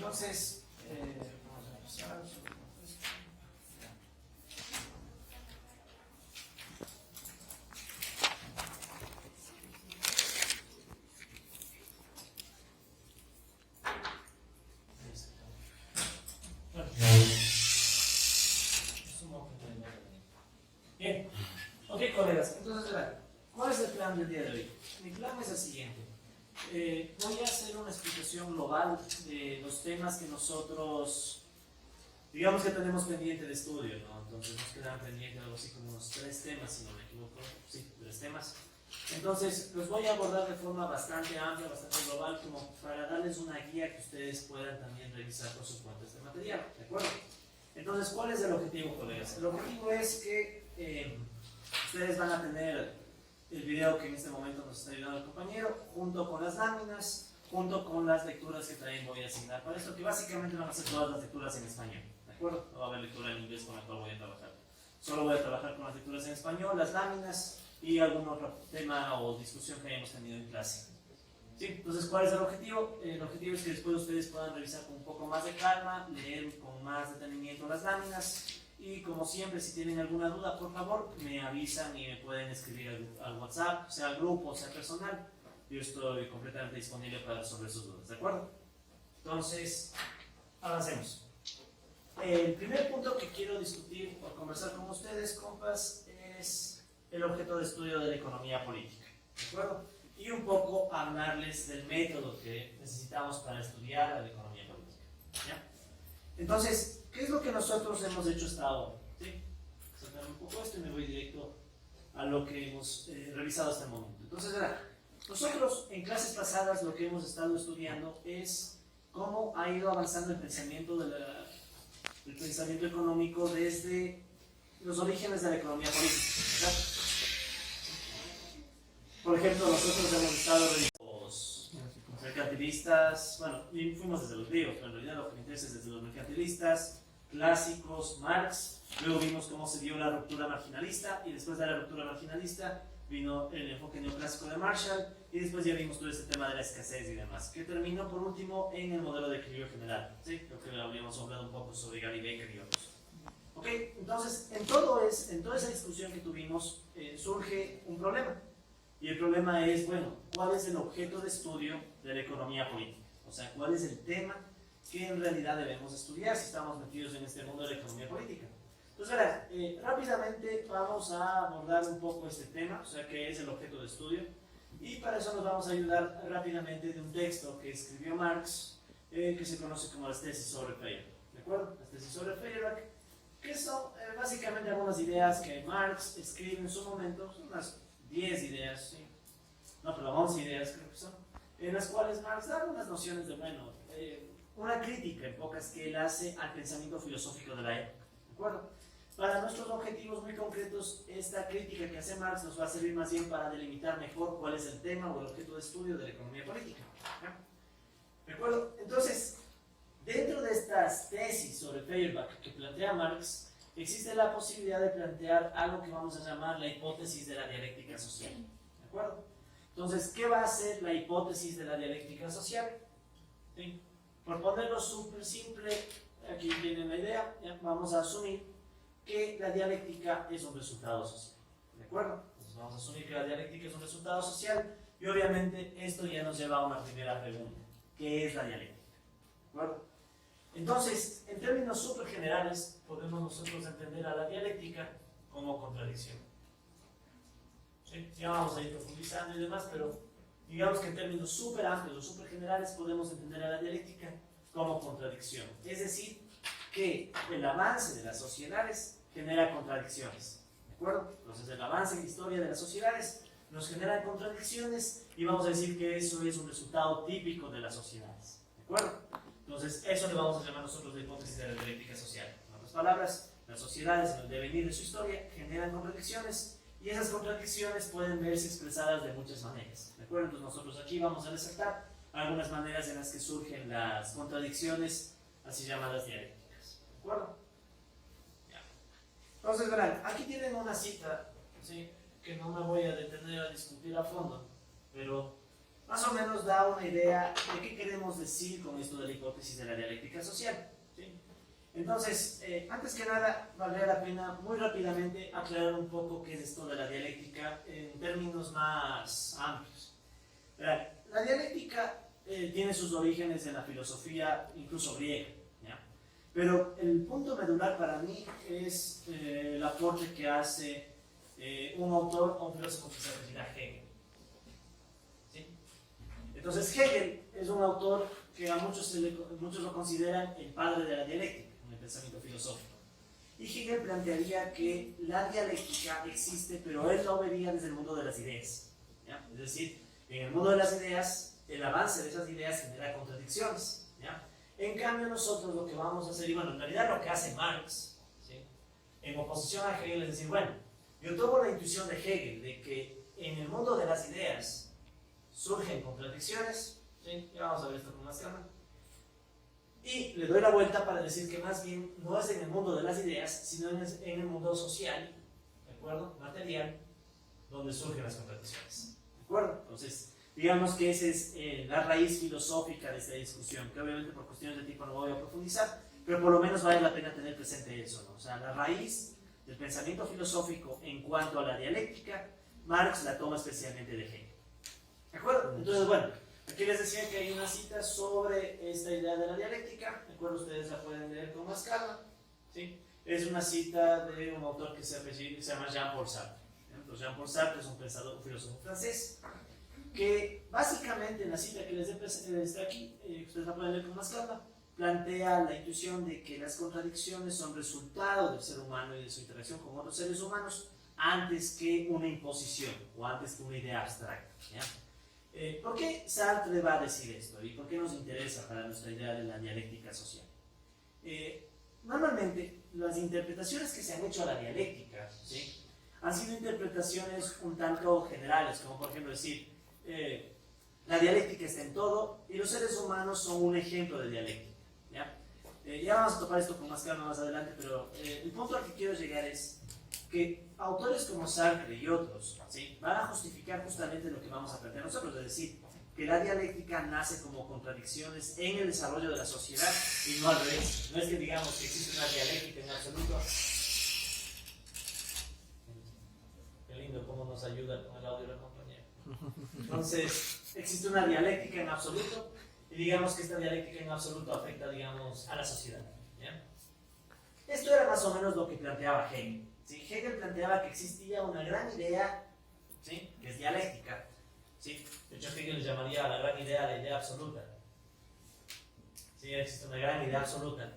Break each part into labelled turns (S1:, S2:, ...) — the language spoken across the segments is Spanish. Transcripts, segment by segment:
S1: Entonces, vamos a empezar. Bien, ok colegas, entonces verán, ¿cuál es el plan del día de hoy? Mi plan es el siguiente. Voy a hacer una explicación global de los temas que nosotros, digamos que tenemos pendiente de estudio, ¿no? Entonces nos quedan pendientes algo así como unos 3 temas, si no me equivoco, sí, 3 temas. Entonces los voy a abordar de forma bastante amplia, bastante global, como para darles una guía que ustedes puedan también revisar por su cuenta este material, ¿de acuerdo? Entonces, ¿cuál es el objetivo, colegas? El objetivo es que ustedes van a tener el video que en este momento nos está ayudando el compañero, junto con las láminas, junto con las lecturas que también voy a asignar para esto, que básicamente van a ser todas las lecturas en español, ¿de acuerdo? No va a haber lectura en inglés con la cual voy a trabajar. Solo voy a trabajar con las lecturas en español, las láminas y algún otro tema o discusión que hayamos tenido en clase. ¿Sí? Entonces, ¿cuál es el objetivo? El objetivo es que después ustedes puedan revisar con un poco más de calma, leer con más detenimiento las láminas y, como siempre, si tienen alguna duda, por favor, me avisan y me pueden escribir al WhatsApp, sea al grupo, sea personal. Yo estoy completamente disponible para resolver sus dudas, ¿de acuerdo? Entonces, avancemos. El primer punto que quiero discutir o conversar con ustedes, compas, es el objeto de estudio de la economía política, ¿de acuerdo? Y un poco hablarles del método que necesitamos para estudiar la economía política, ¿ya? Entonces, ¿qué es lo que nosotros hemos hecho hasta ahora? ¿Sí? Sacar un poco esto y me voy directo a lo que hemos revisado hasta el momento. Entonces, nosotros en clases pasadas lo que hemos estado estudiando es cómo ha ido avanzando el pensamiento, el pensamiento económico desde los orígenes de la economía política, ¿verdad? Por ejemplo, nosotros hemos estado revisando los mercantilistas, bueno, fuimos desde los griegos, pero en realidad lo que me interesa es desde los mercantilistas, clásicos, Marx, luego vimos cómo se dio la ruptura marginalista, y después de la ruptura marginalista vino el enfoque neoclásico de Marshall, y después ya vimos todo este tema de la escasez y demás, que terminó por último en el modelo de equilibrio general, ¿sí? Creo que habíamos hablado un poco sobre Gary Becker y otros. Ok, entonces, en toda esa discusión que tuvimos, surge un problema. Y el problema es, bueno, ¿cuál es el objeto de estudio de la economía política? O sea, ¿cuál es el tema que en realidad debemos estudiar si estamos metidos en este mundo de la economía política? Entonces, verás, rápidamente vamos a abordar un poco este tema, o sea, qué es el objeto de estudio. Y para eso nos vamos a ayudar rápidamente de un texto que escribió Marx, que se conoce como las tesis sobre Feuerbach. ¿De acuerdo? Las tesis sobre Feuerbach, que son básicamente algunas ideas que Marx escribe en su momento, son unas 10 ideas, ¿sí? No, pero 11 ideas creo que son, en las cuales Marx da unas nociones de, bueno, una crítica en pocas que él hace al pensamiento filosófico de la época, ¿de acuerdo? Para nuestros objetivos muy concretos, esta crítica que hace Marx nos va a servir más bien para delimitar mejor cuál es el tema o el objeto de estudio de la economía política, ¿ya? ¿De acuerdo? Entonces, dentro de estas tesis sobre Feuerbach que plantea Marx, existe la posibilidad de plantear algo que vamos a llamar la hipótesis de la dialéctica social, ¿de acuerdo? Entonces, ¿qué va a ser la hipótesis de la dialéctica social? ¿Sí? Por ponerlo súper simple, aquí viene la idea, ¿ya? Vamos a asumir que la dialéctica es un resultado social, ¿de acuerdo? Entonces vamos a asumir que la dialéctica es un resultado social y obviamente esto ya nos lleva a una primera pregunta: ¿qué es la dialéctica? ¿De acuerdo? Entonces, en términos súper generales, podemos nosotros entender a la dialéctica como contradicción. ¿Sí? Ya vamos a ir profundizando y demás, pero digamos que en términos súper amplios o súper generales podemos entender a la dialéctica como contradicción. Es decir, que el avance de las sociedades genera contradicciones, ¿de acuerdo? Entonces, el avance en la historia de las sociedades nos genera contradicciones y vamos a decir que eso es un resultado típico de las sociedades, ¿de acuerdo? Entonces, eso le vamos a llamar nosotros la hipótesis de la dialéctica social. En otras palabras, las sociedades en el devenir de su historia generan contradicciones y esas contradicciones pueden verse expresadas de muchas maneras, ¿de acuerdo? Entonces, nosotros aquí vamos a resaltar algunas maneras en las que surgen las contradicciones, así llamadas dialécticas, ¿de acuerdo? Ya. Entonces, verán, aquí tienen una cita, ¿sí?, que no me voy a detener a discutir a fondo, pero más o menos da una idea de qué queremos decir con esto de la hipótesis de la dialéctica social, ¿sí? Entonces, antes que nada, valdría la pena muy rápidamente aclarar un poco qué es esto de la dialéctica en términos más amplios. La dialéctica tiene sus orígenes en la filosofía, incluso griega, ¿ya? Pero el punto medular para mí es el aporte que hace un autor o un filósofo que se apellida Hegel. ¿Sí? Entonces Hegel es un autor que a muchos lo consideran el padre de la dialéctica en el pensamiento filosófico. Y Hegel plantearía que la dialéctica existe, pero él lo vería desde el mundo de las ideas, ¿ya? Es decir, en el mundo de las ideas, el avance de esas ideas genera contradicciones, ¿ya? En cambio, nosotros lo que vamos a hacer, y bueno, en realidad lo que hace Marx, ¿sí?, en oposición a Hegel, es decir, bueno, yo tomo la intuición de Hegel de que en el mundo de las ideas surgen contradicciones, ¿sí? Ya vamos a ver esto con más calma, y le doy la vuelta para decir que más bien no es en el mundo de las ideas, sino en el mundo social, ¿de acuerdo?, material, donde surgen las contradicciones, ¿de acuerdo? Entonces, digamos que esa es la raíz filosófica de esta discusión, que obviamente por cuestiones de tiempo no voy a profundizar, pero por lo menos vale la pena tener presente eso, ¿no? O sea, la raíz del pensamiento filosófico en cuanto a la dialéctica, Marx la toma especialmente de Hegel. ¿De acuerdo? Entonces, bueno, aquí les decía que hay una cita sobre esta idea de la dialéctica, ¿de acuerdo? Ustedes la pueden leer con más calma, ¿sí? Es una cita de un autor que se llama Jean-Paul Sartre. Entonces, Jean-Paul Sartre es un pensador, un filósofo francés, que básicamente en la cita que les está aquí, ustedes la pueden leer con más calma, plantea la intuición de que las contradicciones son resultado del ser humano y de su interacción con otros seres humanos antes que una imposición o antes que una idea abstracta, ¿ya? ¿Por qué Sartre va a decir esto y por qué nos interesa para nuestra idea de la dialéctica social? Normalmente las interpretaciones que se han hecho a la dialéctica, ¿sí?, han sido interpretaciones un tanto generales, como por ejemplo decir la dialéctica está en todo y los seres humanos son un ejemplo de dialéctica, ¿ya? Ya vamos a topar esto con más calma más adelante, pero el punto al que quiero llegar es que autores como Sartre y otros, ¿sí?, van a justificar justamente lo que vamos a plantear nosotros, es decir, que la dialéctica nace como contradicciones en el desarrollo de la sociedad y no al revés. No es que digamos que existe una dialéctica en absoluto. Qué lindo cómo nos ayuda con el audio de la compañera. Entonces, existe una dialéctica en absoluto y digamos que esta dialéctica en absoluto afecta, digamos, a la sociedad, ¿ya? Esto era más o menos lo que planteaba Hegel, ¿sí? Hegel planteaba que existía una gran idea, ¿sí?, que es dialéctica, ¿sí? De hecho, Hegel le llamaría a la gran idea la idea absoluta. Sí, existe una gran idea absoluta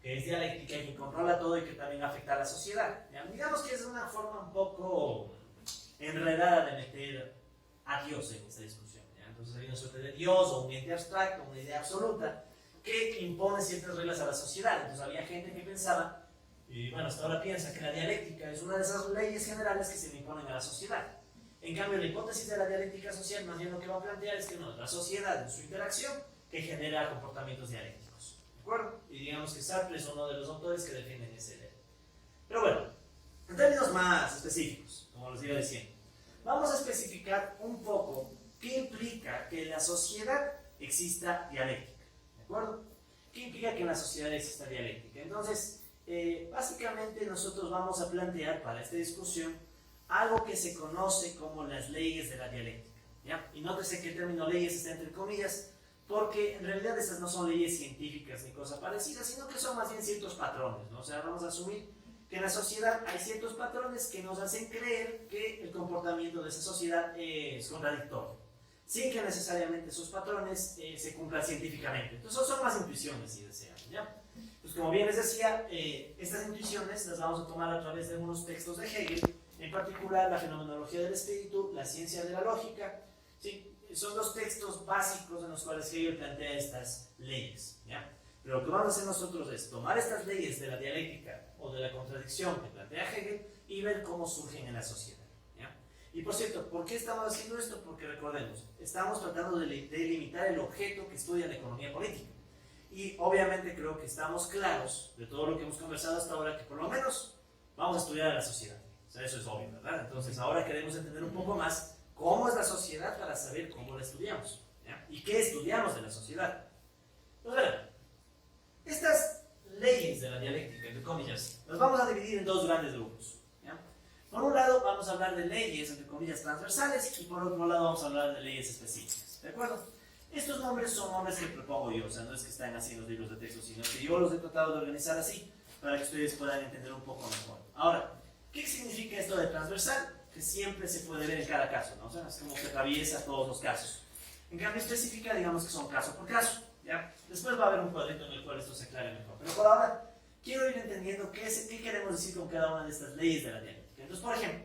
S1: que es dialéctica y que controla todo y que también afecta a la sociedad, ¿ya? Digamos que es una forma un poco enredada de meter a Dios en esta discusión, ¿ya? Entonces hay una suerte de Dios o un ente abstracto, una idea absoluta que impone ciertas reglas a la sociedad. Entonces había gente que pensaba, y bueno, hasta ahora piensa que la dialéctica es una de esas leyes generales que se le imponen a la sociedad. En cambio, la hipótesis de la dialéctica social más bien lo que va a plantear es que no, es la sociedad en su interacción que genera comportamientos dialécticos, ¿de acuerdo? Y digamos que Sartre es uno de los autores que defienden esa idea. Pero bueno, en términos más específicos, como les iba diciendo, vamos a especificar un poco qué implica que en la sociedad exista dialéctica, ¿de acuerdo? ¿Qué implica que en la sociedad exista dialéctica? Entonces, básicamente nosotros vamos a plantear para esta discusión algo que se conoce como las leyes de la dialéctica, ¿ya? Y nótese que el término leyes está entre comillas, porque en realidad estas no son leyes científicas ni cosas parecidas, sino que son más bien ciertos patrones, ¿no? O sea, vamos a asumir que en la sociedad hay ciertos patrones que nos hacen creer que el comportamiento de esa sociedad es contradictorio, sin que necesariamente esos patrones se cumplan científicamente. Entonces son más intuiciones, si desean, ¿ya? Pues como bien les decía, estas intuiciones las vamos a tomar a través de unos textos de Hegel, en particular la fenomenología del espíritu, la ciencia de la lógica, ¿sí? Son los textos básicos en los cuales Hegel plantea estas leyes, ¿ya? Pero lo que vamos a hacer nosotros es tomar estas leyes de la dialéctica o de la contradicción que plantea Hegel y ver cómo surgen en la sociedad, ¿ya? Y por cierto, ¿por qué estamos haciendo esto? Porque recordemos, estamos tratando de delimitar el objeto que estudia la economía política. Y obviamente creo que estamos claros de todo lo que hemos conversado hasta ahora, que por lo menos vamos a estudiar a la sociedad. O sea, eso es obvio, ¿verdad? Entonces ahora queremos entender un poco más cómo es la sociedad para saber cómo la estudiamos, ¿ya? Y qué estudiamos de la sociedad. Pues verán, estas leyes de la dialéctica, entre comillas, las vamos a dividir en dos grandes grupos, ¿ya? Por un lado vamos a hablar de leyes, entre comillas, transversales, y por otro lado vamos a hablar de leyes específicas, ¿de acuerdo? Estos nombres son nombres que propongo yo, o sea, no es que están así en los libros de texto, sino que yo los he tratado de organizar así, para que ustedes puedan entender un poco mejor. Ahora, ¿qué significa esto de transversal? Que siempre se puede ver en cada caso, ¿no? O sea, es como que atraviesa todos los casos. En cambio específica, digamos que son caso por caso, ¿ya? Después va a haber un cuadrito en el cual esto se aclare mejor. Pero por ahora, quiero ir entendiendo qué queremos decir con cada una de estas leyes de la dialéctica. Entonces, por ejemplo,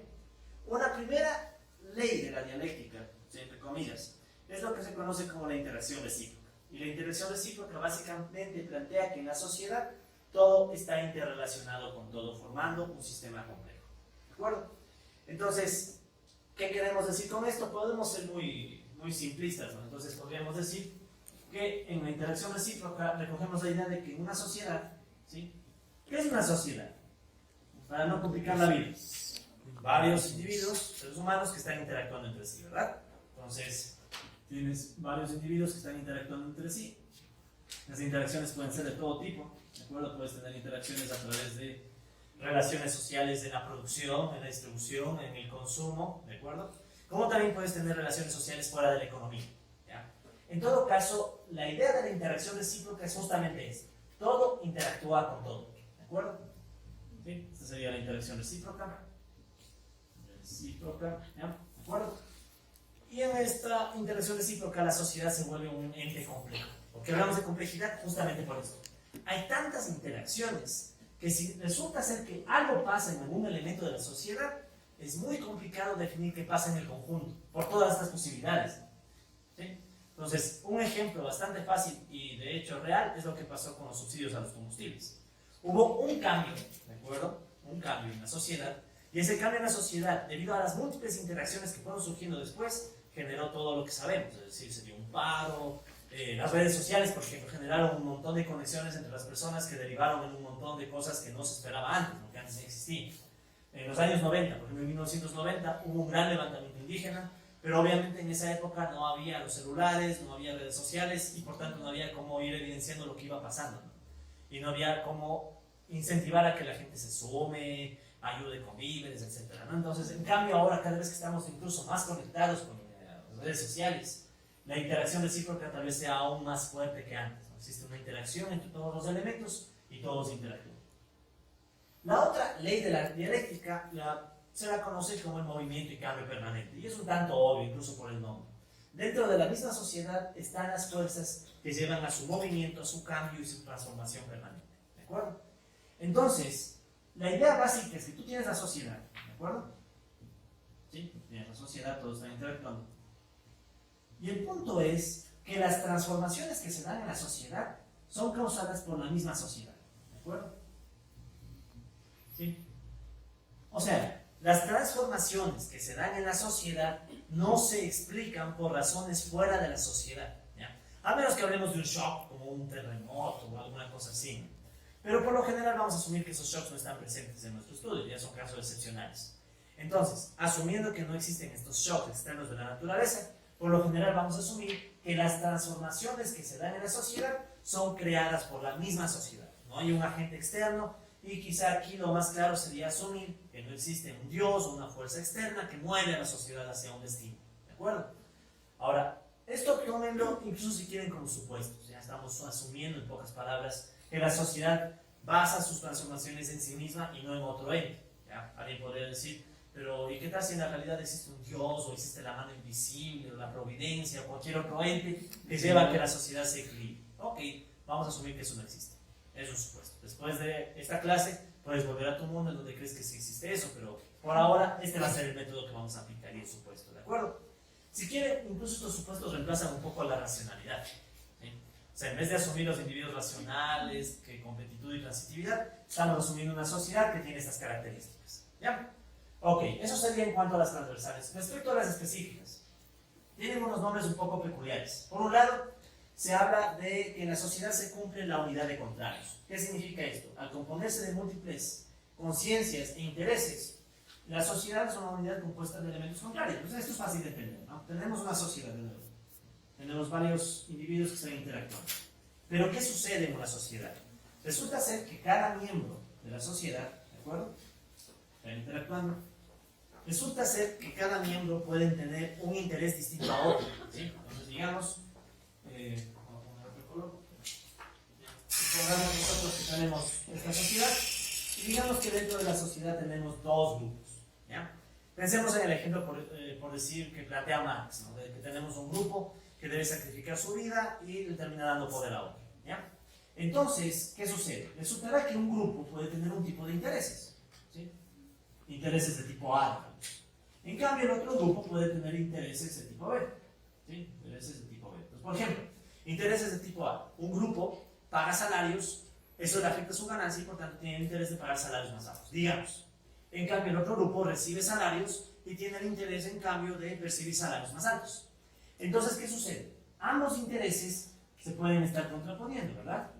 S1: una primera ley de la dialéctica, entre comillas, es lo que se conoce como la interacción recíproca. Y la interacción recíproca básicamente plantea que en la sociedad todo está interrelacionado con todo, formando un sistema complejo. ¿De acuerdo? Entonces, ¿qué queremos decir con esto? Podemos ser muy simplistas, ¿no? Entonces podríamos decir que en la interacción recíproca recogemos la idea de que en una sociedad, ¿sí? ¿Qué es una sociedad? Para no complicar la vida. Varios individuos, seres humanos, que están interactuando entre sí, ¿verdad? Entonces, tienes varios individuos que están interactuando entre sí. Las interacciones pueden ser de todo tipo, ¿de acuerdo? Puedes tener interacciones a través de relaciones sociales en la producción, en la distribución, en el consumo, ¿de acuerdo? Como también puedes tener relaciones sociales fuera de la economía, ¿ya? En todo caso, la idea de la interacción recíproca es justamente esto. Todo interactúa con todo, ¿de acuerdo? ¿Sí? Esta sería la interacción recíproca. ¿Ya? ¿De acuerdo? Y en esta interacción recíproca la sociedad se vuelve un ente complejo. ¿Por qué hablamos de complejidad? Justamente por esto. Hay tantas interacciones que si resulta ser que algo pasa en algún elemento de la sociedad, es muy complicado definir qué pasa en el conjunto, por todas estas posibilidades, ¿sí? Entonces, un ejemplo bastante fácil y de hecho real es lo que pasó con los subsidios a los combustibles. Hubo un cambio, ¿de acuerdo? Un cambio en la sociedad, y ese cambio en la sociedad, debido a las múltiples interacciones que fueron surgiendo después, generó todo lo que sabemos, es decir, se dio un paro, las redes sociales, por ejemplo, generaron un montón de conexiones entre las personas que derivaron en un montón de cosas que no se esperaba antes, ¿no? Que antes no existían. En los años 90, por ejemplo en 1990, hubo un gran levantamiento indígena, pero obviamente en esa época no había los celulares, no había redes sociales y por tanto no había cómo ir evidenciando lo que iba pasando, ¿no? Y no había cómo incentivar a que la gente se sume, ayude con víveres, etc., ¿no? Entonces, en cambio ahora cada vez que estamos incluso más conectados con las redes sociales, la interacción recíproca tal vez sea aún más fuerte que antes, ¿no? Existe una interacción entre todos los elementos y todos interactúan. La otra ley de la dialéctica se la conoce como el movimiento y cambio permanente, y es un tanto obvio incluso por el nombre. Dentro de la misma sociedad están las fuerzas que llevan a su movimiento, a su cambio y su transformación permanente, ¿de acuerdo? Entonces, la idea básica es que tú tienes la sociedad, ¿de acuerdo? ¿Sí? Tienes la sociedad, todos están interactuando. Y el punto es que las transformaciones que se dan en la sociedad son causadas por la misma sociedad, ¿de acuerdo? ¿Sí? O sea, las transformaciones que se dan en la sociedad no se explican por razones fuera de la sociedad, ¿ya? A menos que hablemos de un shock como un terremoto o alguna cosa así, ¿no? Pero por lo general vamos a asumir que esos shocks no están presentes en nuestro estudio, ya son casos excepcionales. Entonces, asumiendo que no existen estos shocks externos de la naturaleza, por lo general vamos a asumir que las transformaciones que se dan en la sociedad son creadas por la misma sociedad. No hay un agente externo, y quizá aquí lo más claro sería asumir que no existe un Dios o una fuerza externa que mueve a la sociedad hacia un destino, ¿de acuerdo? Ahora, esto tómenlo incluso si quieren como supuestos, ya estamos asumiendo en pocas palabras que la sociedad basa sus transformaciones en sí misma y no en otro ente, ¿ya? Alguien podría decir, pero ¿y qué tal si en la realidad existe un Dios o existe la mano invisible o la providencia o cualquier otro ente que lleva a que la sociedad se equilibre? Ok, vamos a asumir que eso no existe. Es un supuesto. Después de esta clase puedes volver a tu mundo en donde crees que sí existe eso, pero por ahora este va a ser el método que vamos a aplicar y el supuesto, ¿de acuerdo? Si quieren, incluso estos supuestos reemplazan un poco la racionalidad, ¿sí? O sea, en vez de asumir los individuos racionales, que completitud y transitividad, estamos asumiendo una sociedad que tiene estas características, ¿ya? Ok, eso sería en cuanto a las transversales. Respecto a las específicas, tienen unos nombres un poco peculiares. Por un lado, se habla de que en la sociedad se cumple la unidad de contrarios. ¿Qué significa esto? Al componerse de múltiples conciencias e intereses, la sociedad es una unidad compuesta de elementos contrarios. Entonces esto es fácil de entender, ¿no? Tenemos una sociedad de nuevo. Tenemos varios individuos que están interactuando. Pero ¿qué sucede en una sociedad? Resulta ser que cada miembro de la sociedad, ¿de acuerdo? Están interactuando. Resulta ser que cada miembro puede tener un interés distinto a otro, ¿sí? Entonces digamos, vamos a poner otro color. Supongamos nosotros que tenemos esta sociedad y digamos que dentro de la sociedad tenemos dos grupos, ¿ya? Pensemos en el ejemplo por decir que plantea Marx, ¿no? De que tenemos un grupo que debe sacrificar su vida y le termina dando poder a otro, ¿ya? Entonces, ¿qué sucede? Resultará que un grupo puede tener un tipo de intereses, ¿sí? Intereses de tipo A, digamos. En cambio, el otro grupo puede tener intereses de tipo B, ¿sí? Intereses de tipo B. Entonces, por ejemplo, intereses de tipo A. Un grupo paga salarios, eso le afecta a su ganancia y por tanto tiene el interés de pagar salarios más altos, digamos. En cambio, el otro grupo recibe salarios y tiene el interés, en cambio, de percibir salarios más altos. Entonces, ¿qué sucede? Ambos intereses se pueden estar contraponiendo, ¿verdad?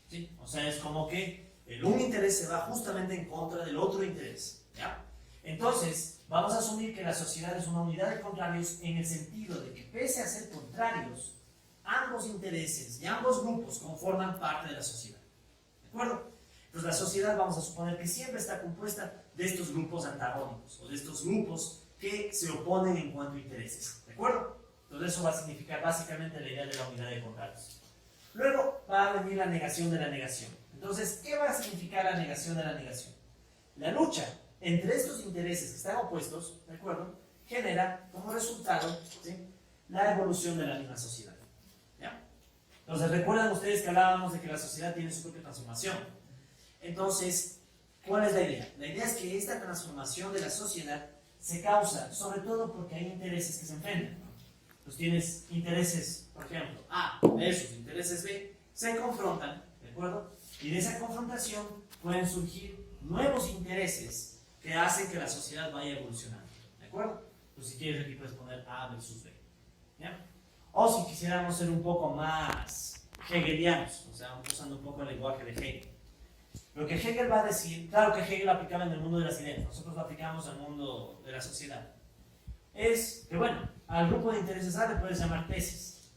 S1: ¿Sí? O sea, es como que un interés se va justamente en contra del otro interés, ¿ya? Entonces, vamos a asumir que la sociedad es una unidad de contrarios en el sentido de que pese a ser contrarios, ambos intereses y ambos grupos conforman parte de la sociedad, ¿de acuerdo? Entonces, la sociedad vamos a suponer que siempre está compuesta de estos grupos antagónicos o de estos grupos que se oponen en cuanto a intereses, ¿de acuerdo? Entonces, eso va a significar básicamente la idea de la unidad de contrarios. Luego va a venir la negación de la negación. Entonces, ¿qué va a significar la negación de la negación? La lucha entre estos intereses que están opuestos, ¿de acuerdo?, genera como resultado, ¿sí?, la evolución de la misma sociedad, ¿ya? Entonces, recuerdan ustedes que hablábamos de que la sociedad tiene su propia transformación. Entonces, ¿cuál es la idea? La idea es que esta transformación de la sociedad se causa sobre todo porque hay intereses que se enfrentan, ¿no? Entonces tienes intereses, por ejemplo, A versus intereses B, se confrontan, ¿de acuerdo? Y de esa confrontación pueden surgir nuevos intereses que hacen que la sociedad vaya evolucionando, ¿de acuerdo? Pues si quieres aquí puedes poner A versus B, ¿ya? O si quisiéramos ser un poco más hegelianos, o sea, usando un poco el lenguaje de Hegel. Lo que Hegel va a decir, claro que Hegel lo aplicaba en el mundo de las ideas, nosotros lo aplicamos al mundo de la sociedad, es que, bueno, al grupo de intereses A le puedes llamar tesis.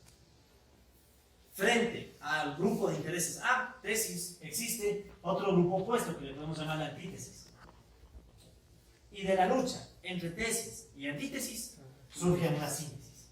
S1: Frente al grupo de intereses A, tesis, existe otro grupo opuesto que le podemos llamar la antítesis. Y de la lucha entre tesis y antítesis surge una síntesis.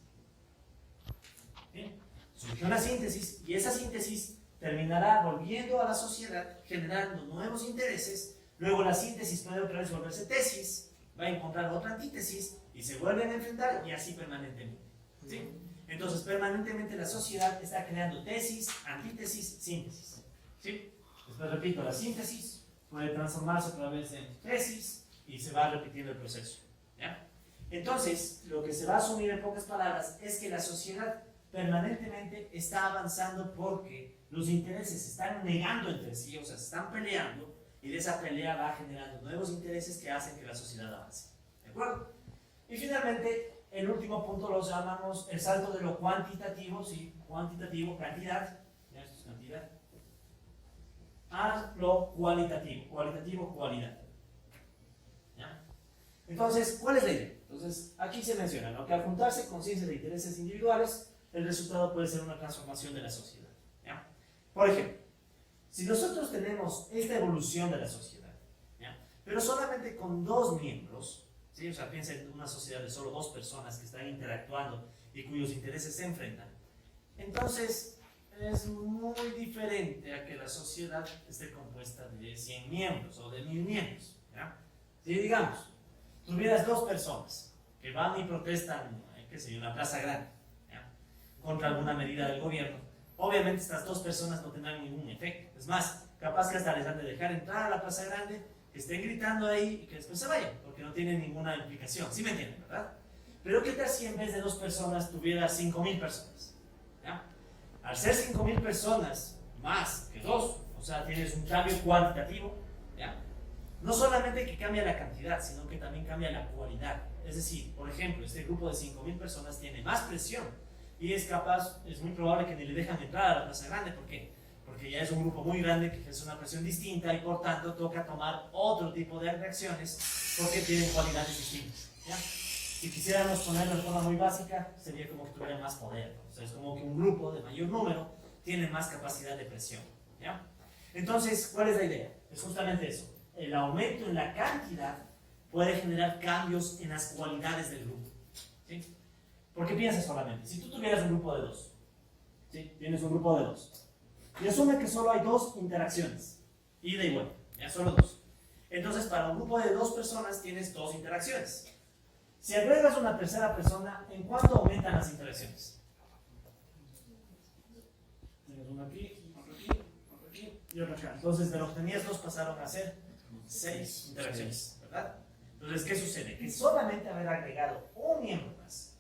S1: ¿Bien? Surge una síntesis y esa síntesis terminará volviendo a la sociedad, generando nuevos intereses. Luego la síntesis puede otra vez volverse tesis, va a encontrar otra antítesis y se vuelven a enfrentar y así permanentemente, ¿sí? Entonces permanentemente la sociedad está creando tesis, antítesis, síntesis, ¿sí? Después repito, la síntesis puede transformarse otra vez en tesis y se va repitiendo el proceso, ¿ya? Entonces lo que se va a asumir en pocas palabras es que la sociedad permanentemente está avanzando porque los intereses se están negando entre sí, o sea, se están peleando y de esa pelea va generando nuevos intereses que hacen que la sociedad avance, ¿de acuerdo? Y finalmente, el último punto lo llamamos el salto de lo cuantitativo, ¿sí? Cuantitativo, cantidad, ya esto es cantidad, a lo cualitativo, cualitativo, cualidad, ¿ya? Entonces, ¿cuál es la idea? Entonces, aquí se menciona, ¿no?, que al juntarse conciencias de intereses individuales, el resultado puede ser una transformación de la sociedad, ¿ya? Por ejemplo, si nosotros tenemos esta evolución de la sociedad, ¿ya?, pero solamente con dos miembros, ¿sí? O sea, piensa en una sociedad de solo dos personas que están interactuando y cuyos intereses se enfrentan, entonces es muy diferente a que la sociedad esté compuesta de 100 miembros o de 1000 miembros, ¿ya? Si digamos, tuvieras dos personas que van y protestan, qué sé yo, en la Plaza Grande, ¿ya?, contra alguna medida del gobierno, obviamente estas dos personas no tendrán ningún efecto. Es más, capaz que hasta les han de dejar entrar a la Plaza Grande, que estén gritando ahí y que después se vayan, porque no tienen ninguna implicación. ¿Sí me entienden, verdad? Pero ¿qué tal si en vez de dos personas tuviera 5000 personas? ¿Ya? Al ser 5000 personas más que dos, o sea, tienes un cambio cuantitativo, ¿ya? No solamente que cambia la cantidad, sino que también cambia la cualidad. Es decir, por ejemplo, este grupo de 5000 personas tiene más presión y es capaz, es muy probable que ni le dejan entrar a la Plaza Grande. ¿Por qué? porque ya es un grupo muy grande que ejerce una presión distinta y por tanto toca tomar otro tipo de reacciones porque tienen cualidades distintas, ¿ya? Si quisiéramos ponerlo de forma muy básica, sería como que tuviera más poder, ¿no? O sea, es como que un grupo de mayor número tiene más capacidad de presión, ¿ya? Entonces, ¿cuál es la idea? Es justamente eso. El aumento en la cantidad puede generar cambios en las cualidades del grupo, ¿sí? Porque piensa solamente, si tú tuvieras un grupo de dos, ¿sí? Tienes un grupo de dos, y asume que solo hay dos interacciones, ida y vuelta, ya solo dos. Entonces, para un grupo de dos personas tienes dos interacciones. Si agregas una tercera persona, ¿en cuánto aumentan las interacciones? Tienes uno aquí, otro aquí, otro aquí y otro acá. Entonces, de lo que tenías dos pasaron a ser 6 interacciones, ¿verdad? Entonces, ¿qué sucede? Que solamente haber agregado un miembro más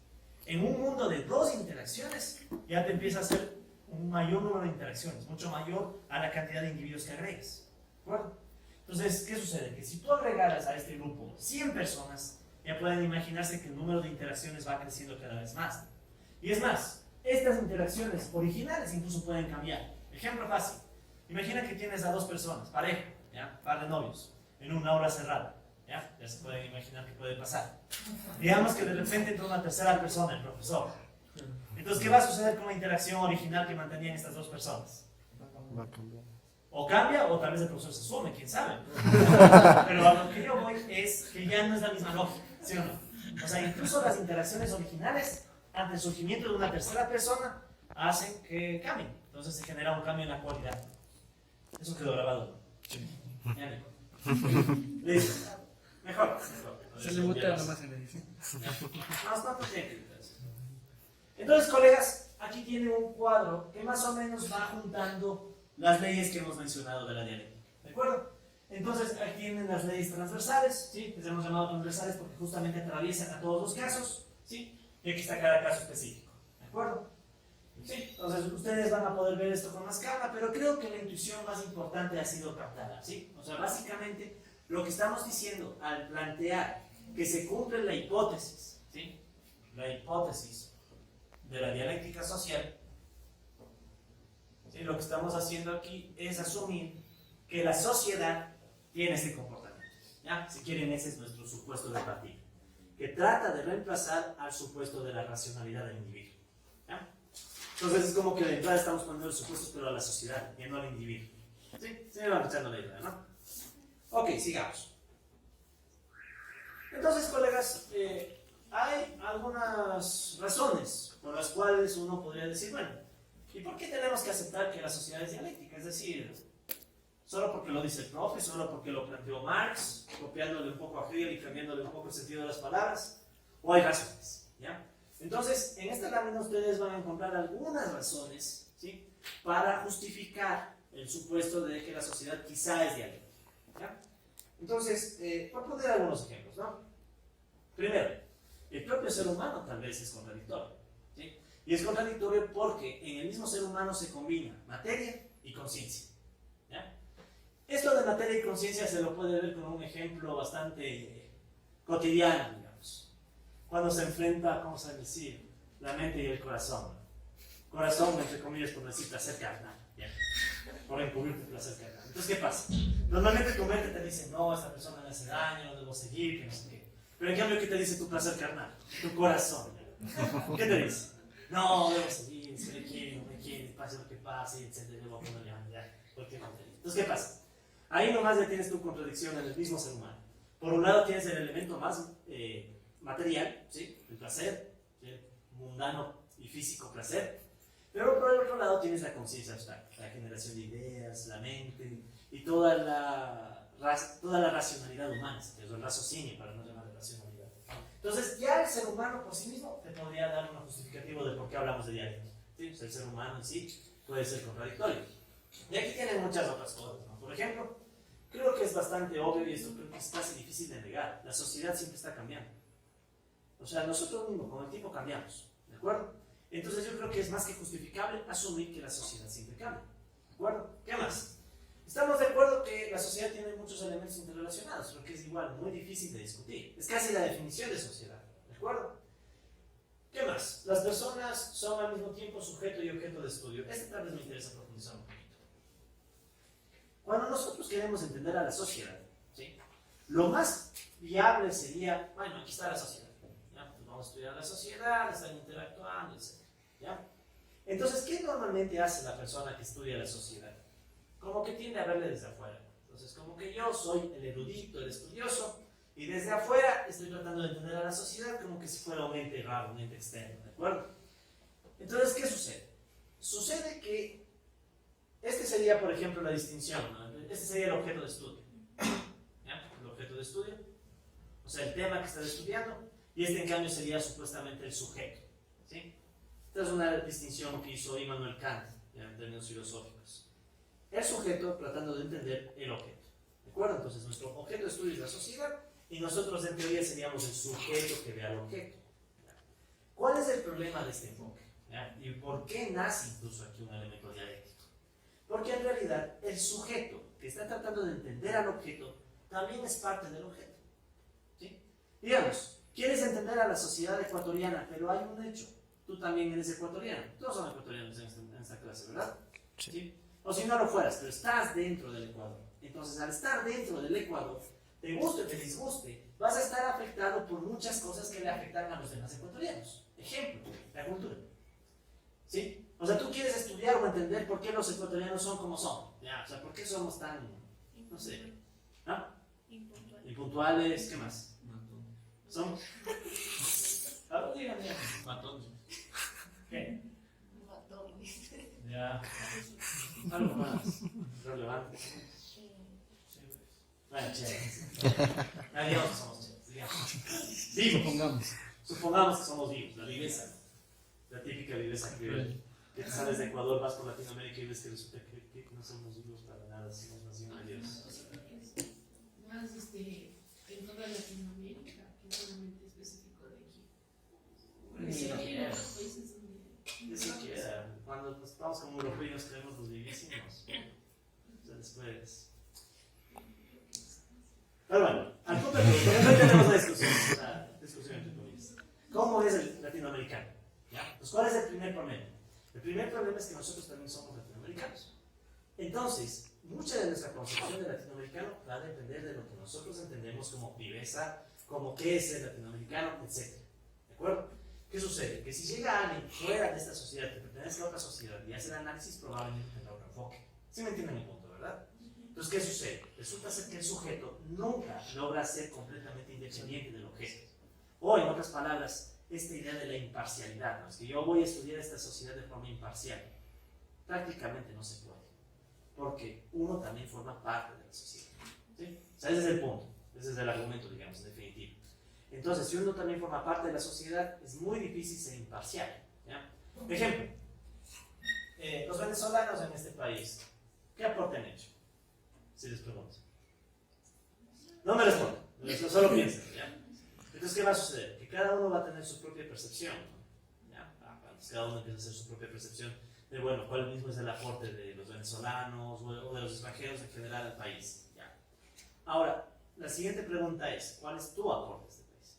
S1: en un mundo de dos interacciones, ya te empieza a hacer un mayor número de interacciones, mucho mayor a la cantidad de individuos que agregues, ¿de acuerdo? Entonces, ¿qué sucede? Que si tú agregaras a este grupo 100 personas, ya pueden imaginarse que el número de interacciones va creciendo cada vez más. Y es más, estas interacciones originales incluso pueden cambiar. Ejemplo fácil. Imagina que tienes a dos personas, pareja, ¿ya? Par de novios, en una aula cerrada. ¿Ya? Ya se pueden imaginar qué puede pasar. Digamos que de repente entra una tercera persona, el profesor. Entonces, ¿qué va a suceder con la interacción original que mantenían estas dos personas?
S2: Va a cambiar.
S1: O cambia, o tal vez el profesor se sume, quién sabe. Pero a lo que yo voy es que ya no es la misma lógica, ¿sí o no? O sea, incluso las interacciones originales, ante el surgimiento de una tercera persona, hacen que cambien. Entonces se genera un cambio en la cualidad. Eso quedó grabado. Sí. Listo. Mejor.
S3: Se le mutea nomás en la edición.
S1: No tiene que editarse. Entonces, colegas, aquí tiene un cuadro que más o menos va juntando las leyes que hemos mencionado de la dialéctica. ¿De acuerdo? Entonces, aquí tienen las leyes transversales, ¿sí? Les hemos llamado transversales porque justamente atraviesan a todos los casos, ¿sí? Y aquí está cada caso específico. ¿De acuerdo? Sí, entonces ustedes van a poder ver esto con más calma, pero creo que la intuición más importante ha sido captada, ¿sí? O sea, básicamente lo que estamos diciendo al plantear que se cumple la hipótesis, ¿sí? La hipótesis de la dialéctica social, ¿sí? Lo que estamos haciendo aquí es asumir que la sociedad tiene este comportamiento, ¿ya? Si quieren, ese es nuestro supuesto de partida, que trata de reemplazar al supuesto de la racionalidad del individuo, ¿ya? Entonces es como que de entrada estamos poniendo los supuestos pero a la sociedad y no al individuo. ¿Sí? Se me va echando la idea, ¿no? Ok, sigamos. Entonces, colegas, hay algunas razones por las cuales uno podría decir, bueno, ¿y por qué tenemos que aceptar que la sociedad es dialéctica? Es decir, solo porque lo dice el profe, solo porque lo planteó Marx, copiándole un poco a Hegel y cambiándole un poco el sentido de las palabras, o hay razones, ¿ya? Entonces, en esta lámina ustedes van a encontrar algunas razones, ¿sí? Para justificar el supuesto de que la sociedad quizá es dialéctica, ¿ya? Entonces, por poner algunos ejemplos, ¿no? Primero, el propio ser humano tal vez es contradictorio, ¿sí? Y es contradictorio porque en el mismo ser humano se combina materia y conciencia, ¿ya? Esto de materia y conciencia se lo puede ver con un ejemplo bastante cotidiano, digamos. Cuando se enfrenta, ¿cómo se decir? La mente y el corazón. Corazón, entre comillas, por decir placer carnal, ¿ya? Por encubrirte el placer carnal. Entonces, ¿qué pasa? Normalmente tu mente te dice, no, esta persona me hace daño, no debo seguir, que no sé qué. Pero en cambio, ¿qué te dice tu placer carnal? Tu corazón. ¿Qué te dice? No, debo seguir, si me quiere, no me quiere, pase lo que pase, etc. Debo ponerle ya, cualquier tontería. Entonces, ¿qué pasa? Ahí nomás ya tienes tu contradicción en el mismo ser humano. Por un lado tienes el elemento más material, ¿sí? El placer, ¿sí? Mundano y físico placer. Pero por el otro lado tienes la conciencia abstracta, la generación de ideas, la mente y toda la racionalidad humana, que es el raciocinio, para no llamar de racionalidad. Entonces, ya el ser humano por sí mismo te podría dar un justificativo de por qué hablamos de dialéctica, ¿sí? Pues el ser humano en sí puede ser contradictorio. Y aquí tienen muchas otras cosas, ¿no? Por ejemplo, creo que es bastante obvio y esto creo que es casi difícil de negar. La sociedad siempre está cambiando. O sea, nosotros mismos con el tiempo cambiamos, ¿de acuerdo? Entonces yo creo que es más que justificable asumir que la sociedad siempre cambia, ¿de acuerdo? ¿Qué más? Estamos de acuerdo que la sociedad tiene muchos elementos interrelacionados, lo que es igual muy difícil de discutir. Es casi la definición de sociedad, ¿de acuerdo? ¿Qué más? Las personas son al mismo tiempo sujeto y objeto de estudio. Este tal vez me interesa profundizar un poquito. cuando nosotros queremos entender a la sociedad, ¿sí? Lo más viable sería, bueno, aquí está la sociedad, ¿ya? Pues vamos a estudiar la sociedad, están interactuando, etc. ¿Ya? Entonces, ¿qué normalmente hace la persona que estudia la sociedad? Como que tiende a verle desde afuera. Entonces, como que yo soy el erudito, el estudioso, y desde afuera estoy tratando de entender a la sociedad como que si fuera un ente raro, un ente externo, ¿de acuerdo? Entonces, ¿qué sucede? Sucede que este sería, por ejemplo, la distinción, ¿no? Este sería el objeto de estudio. ¿Ya? El objeto de estudio, o sea, el tema que estás estudiando, y este en cambio sería supuestamente el sujeto. ¿Sí? Esta es una distinción que hizo Immanuel Kant, ¿ya? En términos filosóficos. El sujeto tratando de entender el objeto. ¿De acuerdo? Entonces, nuestro objeto de estudio es la sociedad, y nosotros en teoría seríamos el sujeto que ve al objeto. ¿Ya? ¿Cuál es el problema de este enfoque? ¿Ya? ¿Y por qué nace incluso aquí un elemento dialéctico? Porque en realidad el sujeto que está tratando de entender al objeto también es parte del objeto. ¿Sí? Digamos, quieres entender a la sociedad ecuatoriana, pero hay un hecho. Tú también eres ecuatoriano. Todos son ecuatorianos en esta clase, ¿verdad? Sí. ¿Sí? O si no lo fueras, pero estás dentro del Ecuador. Entonces, al estar dentro del Ecuador, te guste o te disguste, vas a estar afectado por muchas cosas que le afectan a los demás ecuatorianos. Ejemplo, la cultura. ¿Sí? O sea, tú quieres estudiar o entender por qué los ecuatorianos son como son. ¿Ya? O sea, por qué somos tan, no sé, ¿no? Impuntuales, ¿qué más? Son. A ver, díganme.
S2: Matones.
S1: ¿Qué?
S4: Matones.
S1: Ya. Algo más relevante. Bueno, chévere. Digamos que somos chéveres. Digamos. Supongamos que somos vivos. La viveza. La típica viveza que sales de Ecuador, vas por Latinoamérica y ves que resulta que no somos vivos para nada, somos más bien medios.
S4: Más en toda Latinoamérica, que es solamente específico de aquí.
S1: Ni
S4: Sí, hay
S1: siquiera.
S4: otros países donde.
S1: Ni siquiera. Cuando nos estamos como europeos creemos los vivísimos. O sea, después. Pero bueno, al punto de que no tenemos la discusión entre comillas. ¿Cómo es el latinoamericano? ¿Ya? Pues, ¿cuál es el primer problema? El primer problema es que nosotros también somos latinoamericanos. Entonces, mucha de nuestra concepción de latinoamericano va a depender de lo que nosotros entendemos como viveza, como qué es el latinoamericano, etc. ¿De acuerdo? ¿Qué sucede? Que si llega alguien fuera de esta sociedad, que pertenece a otra sociedad y hace el análisis, probablemente tendrá otro enfoque. ¿Sí me entienden mi punto, verdad? Entonces, ¿qué sucede? Resulta ser que el sujeto nunca logra ser completamente independiente del objeto. O, en otras palabras, esta idea de la imparcialidad, ¿no? Es que yo voy a estudiar esta sociedad de forma imparcial. Prácticamente no se puede. Porque uno también forma parte de la sociedad. ¿Sí? O sea, ese es el punto. Ese es el argumento, digamos, en definitivo. Entonces, si uno también forma parte de la sociedad, es muy difícil ser imparcial. ¿Ya? Ejemplo, los venezolanos en este país, ¿qué aporte han hecho? Si les pregunto. No me responden, solo piensen. ¿Ya? Entonces, ¿qué va a suceder? Que cada uno va a tener su propia percepción. ¿No? ¿Ya? Entonces, cada uno empieza a hacer su propia percepción de, bueno, cuál mismo es el aporte de los venezolanos o de los extranjeros en general al país. ¿Ya? Ahora, la siguiente pregunta es, ¿cuál es tu aporte a este país?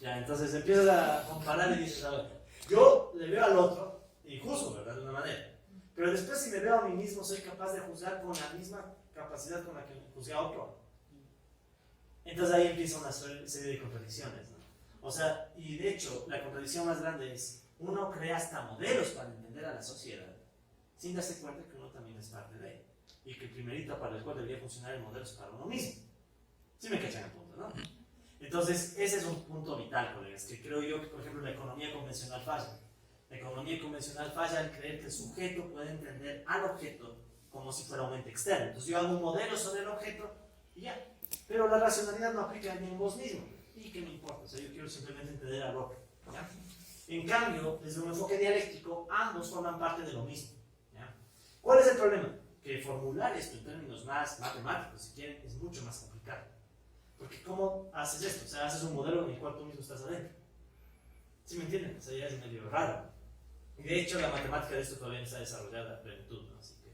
S1: Ya, entonces empiezas a comparar y dices, a ver, yo le veo al otro, injusto, ¿verdad? De una manera. Pero después, si me veo a mí mismo, soy capaz de juzgar con la misma capacidad con la que juzgué a otro. Entonces ahí empieza una serie de contradicciones, ¿no? O sea, y de hecho, la contradicción más grande es, uno crea hasta modelos para entender a la sociedad, sin darse cuenta que uno también es parte de él. Y que el primerito para el cual debería funcionar el modelo es para uno mismo. ¿Sí me cachan el punto, no? Entonces, ese es un punto vital, colegas, que creo yo que, por ejemplo, la economía convencional falla. La economía convencional falla al creer que el sujeto puede entender al objeto como si fuera un ente externo. Entonces yo hago un modelo sobre el objeto y ya. Pero la racionalidad no aplica ni en vos mismo. ¿Y qué me importa? O sea, yo quiero simplemente entender al otro. ¿Ya? En cambio, desde un enfoque dialéctico, ambos forman parte de lo mismo. ¿Ya? ¿Cuál es el problema? Que formular esto en términos más matemáticos, si quieren, es mucho más complicado. Porque ¿cómo haces esto? O sea, haces un modelo en el cual tú mismo estás adentro. ¿Sí me entienden? O sea, ya es medio raro. Y de hecho, la matemática de esto todavía no está desarrollada a plenitud, ¿no? Así que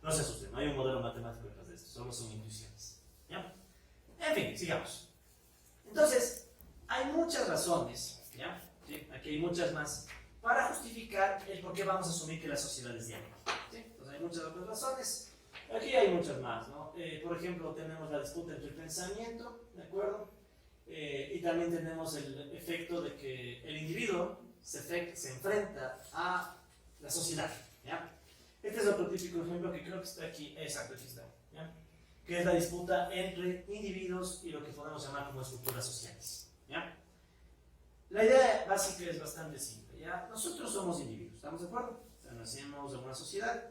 S1: no se asusten, no hay un modelo matemático detrás de esto, solo son intuiciones. ¿Ya? En fin, sigamos. Entonces, hay muchas razones, ¿ya? ¿Sí? Aquí hay muchas más, para justificar el por qué vamos a asumir que la sociedad es dialéctica. ¿Sí? Entonces hay muchas otras razones. Aquí hay muchas más, ¿no? Por ejemplo, tenemos la disputa entre el pensamiento, ¿de acuerdo? Y también tenemos el efecto de que el individuo se enfrenta a la sociedad, ¿ya? Este es otro típico ejemplo que creo que está aquí, exacto, aquí está, ¿ya? Que es la disputa entre individuos y lo que podemos llamar como estructuras sociales, ¿ya? La idea básica es bastante simple, ¿ya? Nosotros somos individuos, ¿estamos de acuerdo? O sea, nacemos en una sociedad,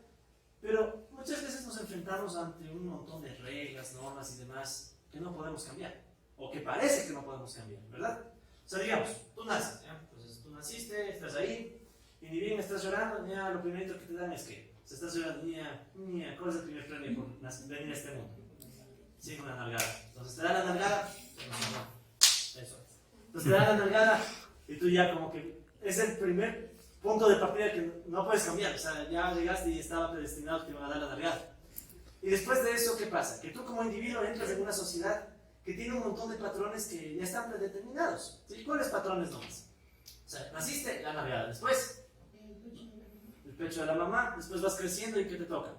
S1: pero muchas veces nos enfrentamos ante un montón de reglas, normas y demás que no podemos cambiar, o que parece que no podemos cambiar, ¿verdad? O sea, digamos, tú naces, ¿ya? Entonces tú naciste, estás ahí, y ni bien estás llorando, ya lo primerito que te dan es que, si estás llorando, niña, ¿cuál es el primer premio por venir a este mundo? Sí, una nalgada. Entonces te dan la nalgada, eso es. Entonces te dan la nalgada, y tú ya como que, es el primer punto de partida que no puedes cambiar, o sea, ya llegaste y estaba predestinado que te iban a dar la nalgada. Y después de eso, ¿qué pasa? Que tú como individuo entras en una sociedad que tiene un montón de patrones que ya están predeterminados. ¿Sí? ¿Cuáles patrones nomás? O sea, naciste, la nalgada, después el pecho de la mamá, después vas creciendo y ¿qué te toca?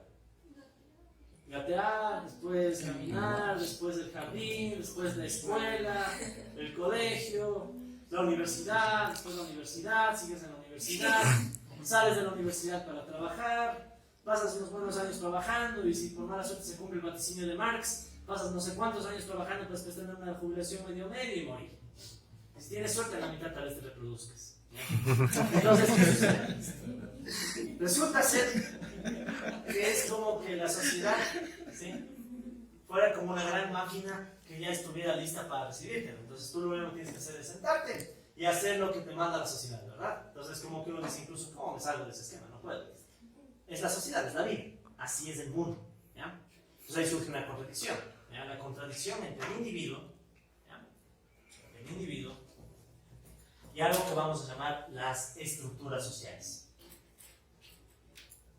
S1: Gatear, después caminar, después el jardín, después la escuela, el colegio, la universidad, después la universidad, sigues en la universidad, sales de la universidad para trabajar, pasas unos buenos años trabajando y si por mala suerte se cumple el vaticinio de Marx, pasas no sé cuántos años trabajando para después tener una jubilación medio y morir. Si tienes suerte, a la mitad tal vez te reproduzcas. Entonces, ¿qué sucede? Resulta ser que es como que la sociedad, ¿sí?, fuera como una gran máquina que ya estuviera lista para recibirte. Entonces tú lo único que tienes que hacer es sentarte y hacer lo que te manda la sociedad, ¿verdad? Entonces como que uno dice incluso, ¿cómo me salgo de ese esquema? No puedo. Es la sociedad, es la vida. Así es el mundo, ¿ya? Entonces ahí surge una contradicción, ¿ya? La contradicción entre el individuo, ¿ya?, y algo que vamos a llamar las estructuras sociales.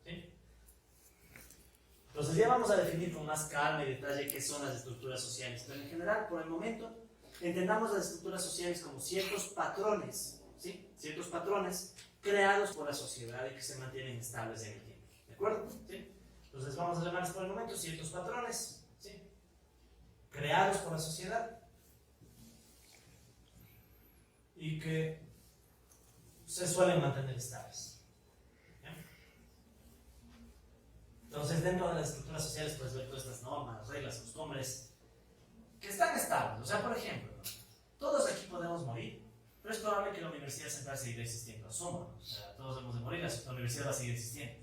S1: ¿Sí? Entonces ya vamos a definir con más calma y detalle qué son las estructuras sociales, pero en general, por el momento, entendamos las estructuras sociales como ciertos patrones, ¿sí?, ciertos patrones creados por la sociedad y que se mantienen estables en el tiempo, ¿de acuerdo? ¿Sí? Entonces vamos a llamarles por el momento ciertos patrones, ¿sí?, creados por la sociedad y que se suelen mantener estables. ¿Ya? Entonces, dentro de las estructuras sociales puedes ver todas estas normas, reglas, costumbres que están estables. O sea, por ejemplo, ¿no?, todos aquí podemos morir, pero es probable que la Universidad Central seguirá existiendo. Asumo, ¿no? O sea, todos hemos de morir, la universidad va a seguir existiendo.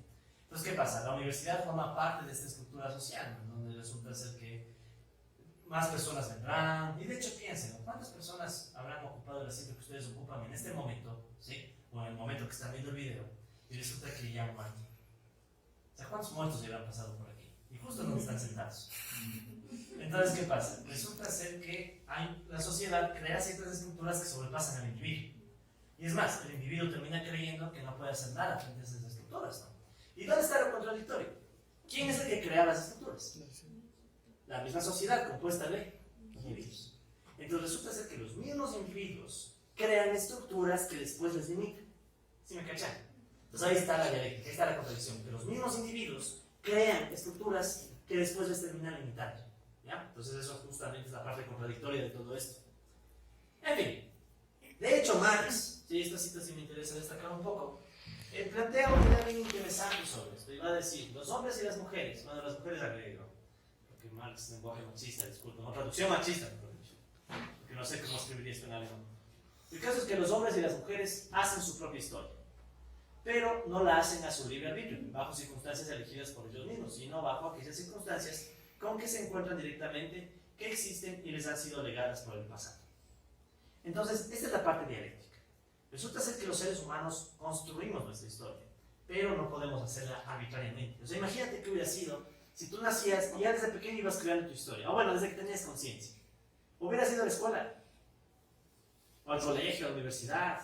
S1: Entonces, ¿qué pasa? La universidad forma parte de esta estructura social, ¿no?, donde resulta ser que más personas vendrán, y de hecho piensen, ¿no?, ¿cuántas personas habrán ocupado el asiento que ustedes ocupan en este momento, ¿sí?, o en el momento que están viendo el video, y resulta que ya han muerto? O sea, ¿cuántos muertos ya habrán pasado por aquí? Y justo donde están sentados. Entonces, ¿qué pasa? Resulta ser que la sociedad crea ciertas estructuras que sobrepasan al individuo. Y es más, el individuo termina creyendo que no puede hacer nada frente a esas estructuras, ¿no? ¿Y dónde está lo contradictorio? ¿Quién es el que crea las estructuras? La misma sociedad compuesta de individuos. Entonces resulta ser que los mismos individuos crean estructuras que después les limitan. ¿Sí me cachan? Entonces ahí está la dialéctica, ahí está la contradicción, que los mismos individuos crean estructuras que después les terminan limitando, ¿ya? Entonces eso justamente es la parte contradictoria de todo esto. En fin, de hecho Marx, sí, esta cita sí me interesa destacar un poco, plantea una idea bien interesante sobre esto, y va a decir, los hombres y las mujeres, bueno, las mujeres agrego, porque Marx es lenguaje machista, disculpen, o traducción machista, mejor dicho, porque no sé cómo escribiría esto en alemán. El caso es que los hombres y las mujeres hacen su propia historia, pero no la hacen a su libre arbitrio, bajo circunstancias elegidas por ellos mismos, sino bajo aquellas circunstancias con que se encuentran directamente, que existen y les han sido legadas por el pasado. Entonces, esta es la parte dialéctica. Resulta ser que los seres humanos construimos nuestra historia, pero no podemos hacerla arbitrariamente. O sea, imagínate que hubiera sido si tú nacías y ya desde pequeño ibas creando tu historia, o bueno, desde que tenías conciencia. Hubieras ido a la escuela, o al colegio, a la universidad.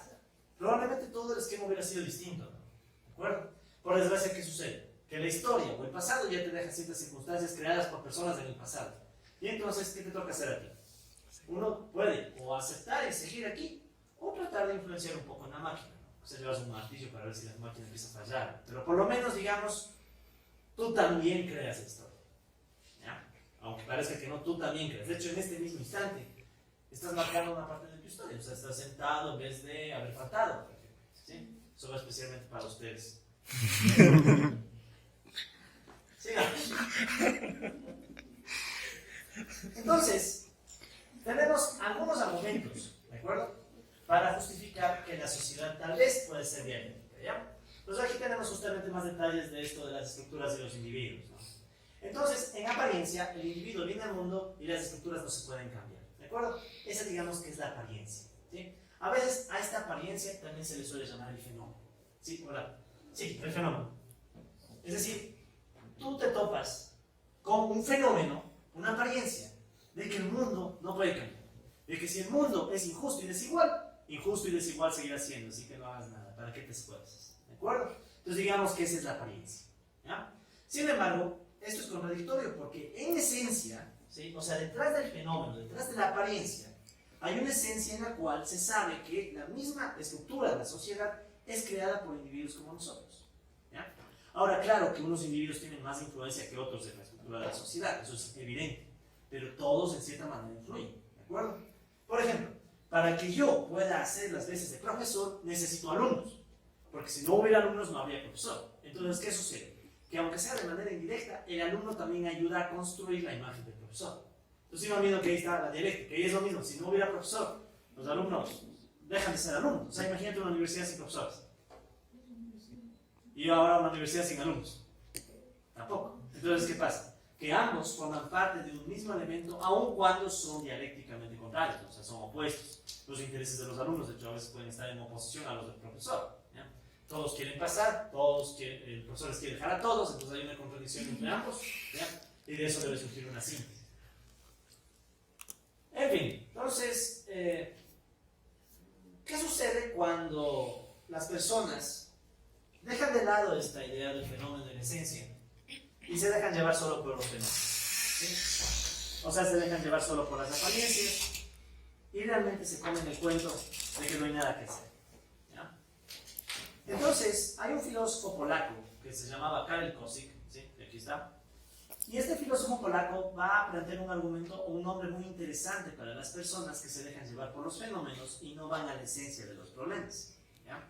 S1: Probablemente todo el esquema hubiera sido distinto, ¿no? ¿De acuerdo? Por desgracia, ¿qué sucede? Que la historia o el pasado ya te deja ciertas circunstancias creadas por personas en el pasado. Y entonces, ¿qué te toca hacer a ti? Uno puede o aceptar y seguir aquí, o tratar de influenciar un poco en la máquina, ¿no? sea, llevas un martillo para ver si la máquina empieza a fallar. Pero por lo menos, digamos, tú también creas la historia. ¿Ya? Aunque parezca que no, tú también creas. De hecho, en este mismo instante, estás marcando una parte de tu historia. O sea, estás sentado en vez de haber faltado, por ejemplo. ¿Sí? Eso va especialmente para ustedes. Sigamos. Entonces, tenemos algunos argumentos, ¿de acuerdo?, para justificar que la sociedad tal vez puede ser dialéctica, ¿ya? Entonces aquí tenemos justamente más detalles de esto de las estructuras de los individuos, ¿no? Entonces, en apariencia, el individuo viene al mundo y las estructuras no se pueden cambiar, ¿de acuerdo? Esa digamos que es la apariencia, ¿sí? A veces a esta apariencia también se le suele llamar el fenómeno, ¿sí? Hola. Sí, el fenómeno. Es decir, tú te topas con un fenómeno, una apariencia, de que el mundo no puede cambiar. De que si el mundo es injusto y desigual seguirá siendo, así que no hagas nada. ¿Para qué te esfuerzas? ¿De acuerdo? Entonces digamos que esa es la apariencia, ¿ya? Sin embargo, esto es contradictorio porque en esencia, ¿sí?, o sea, detrás del fenómeno, detrás de la apariencia, hay una esencia en la cual se sabe que la misma estructura de la sociedad es creada por individuos como nosotros, ¿ya? Ahora, claro que unos individuos tienen más influencia que otros en la estructura de la sociedad, eso es evidente, pero todos en cierta manera influyen, ¿de acuerdo? Por ejemplo, para que yo pueda hacer las veces de profesor, necesito alumnos, porque si no hubiera alumnos no habría profesor. Entonces, ¿qué sucede? Que aunque sea de manera indirecta, el alumno también ayuda a construir la imagen del profesor. Entonces, iban viendo que ahí está la dialéctica, y es lo mismo, si no hubiera profesor, los alumnos dejan de ser alumnos. O sea, imagínate una universidad sin profesores. Y ahora una universidad sin alumnos. Tampoco. Entonces, ¿qué pasa? Que ambos forman parte de un mismo elemento, aun cuando son dialécticamente contrarios, o sea, son opuestos. Los intereses de los alumnos, de hecho, a veces pueden estar en oposición a los del profesor, ¿ya? Todos quieren pasar, el profesor les quiere dejar a todos, entonces hay una contradicción entre ambos, ¿ya? Y de eso debe surgir una síntesis. En fin, entonces, ¿qué sucede cuando las personas dejan de lado esta idea del fenómeno en esencia y se dejan llevar solo por los fenómenos? ¿Sí? O sea, se dejan llevar solo por las apariencias y realmente se comen el cuento de que no hay nada que hacer, ¿ya? Entonces, hay un filósofo polaco que se llamaba Karel Kosik, ¿sí? Aquí está. Y este filósofo polaco va a plantear un argumento o un nombre muy interesante para las personas que se dejan llevar por los fenómenos y no van a la esencia de los problemas, ¿ya?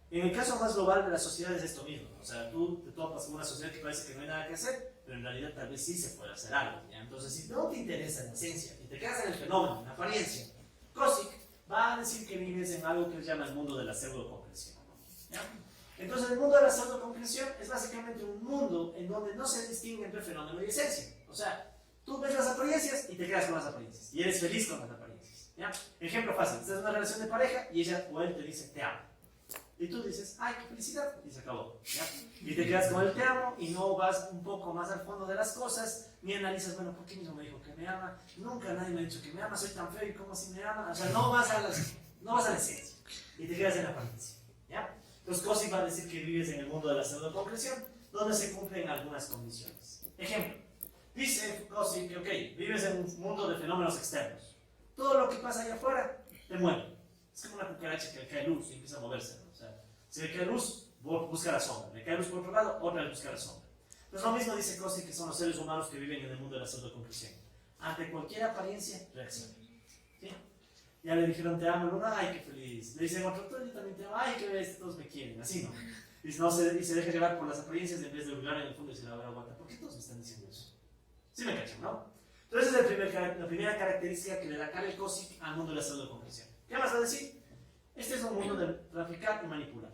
S1: En el caso más global de las sociedades es esto mismo, o sea, tú te topas con una sociedad que parece que no hay nada que hacer, pero en realidad tal vez sí se puede hacer algo, ¿ya? Entonces, si no te interesa la esencia y te quedas en el fenómeno, en la apariencia, Kosik va a decir que vives en algo que él llama el mundo de la pseudoconcreción, ¿ya? Entonces, el mundo de la pseudoconcreción es básicamente un mundo en donde no se distingue entre fenómeno y esencia, o sea, tú ves las apariencias y te quedas con las apariencias, y eres feliz con las apariencias, ¿ya? Ejemplo fácil, estás en una relación de pareja y ella o él te dice te amo. Y tú dices, ¡ay, qué felicidad! Y se acabó, ¿ya? Y te quedas con el te amo y no vas un poco más al fondo de las cosas, ni analizas, bueno, ¿por qué mismo me dijo que me ama? Nunca nadie me ha dicho que me ama, soy tan feo y cómo así me ama. O sea, no vas a la esencia y te quedas en la apariencia, ¿ya? Entonces, Kosik va a decir que vives en el mundo de la pseudoconcreción, donde se cumplen algunas condiciones. Ejemplo, dice Kosik que, ok, vives en un mundo de fenómenos externos. Todo lo que pasa allá afuera te mueve. Es como una cucaracha que le cae luz y empieza a moverse, ¿no? O sea, si le cae luz, busca la sombra. Le cae luz por otro lado, otra vez busca la sombra. Pues lo mismo dice Kosik que son los seres humanos que viven en el mundo de la pseudoconcreción. Ante cualquier apariencia, reacciona. ¿Sí? Ya le dijeron te amo, el uno, ay, qué feliz. Le dicen otro, yo también te amo, ay, qué ves, todos me quieren. Así no. Y se deja llevar por las apariencias en vez de hurgar en el fondo y decir, a ver, aguanta, ¿por qué todos me están diciendo eso? Sí me cachan, ¿no? Entonces esa es la primera característica que le da Karel Kosik al mundo de la pseudoconcreción. ¿Qué más va a decir? Este es un mundo de traficar y manipular,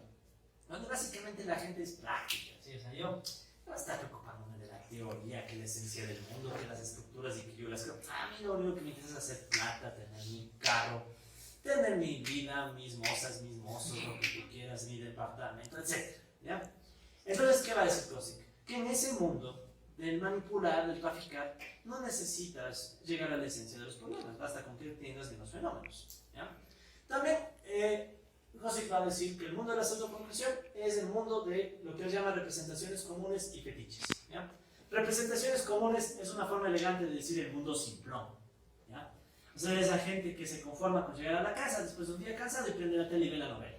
S1: donde básicamente la gente es práctica, ¿sí? O sea, yo no estoy preocupándome de la teoría, que la esencia del mundo, que las estructuras y que yo las creo. A mí lo único que me interesa es hacer plata, tener mi carro, tener mi vida, mis mozas, mis mozos, lo que tú quieras, mi departamento, etc. ¿Ya? Entonces, ¿qué va a decir Kosik? Que en ese mundo del manipular, del traficar, no necesitas llegar a la esencia de los problemas, basta con que entiendas de los fenómenos, ¿ya? También, Kosik va a decir que el mundo de la pseudoconcreción es el mundo de lo que él llama representaciones comunes y fetiches, ¿ya? Representaciones comunes es una forma elegante de decir el mundo simplón, ¿ya? O sea, esa gente que se conforma con llegar a la casa después de un día cansado y prende la tele y ve la novela,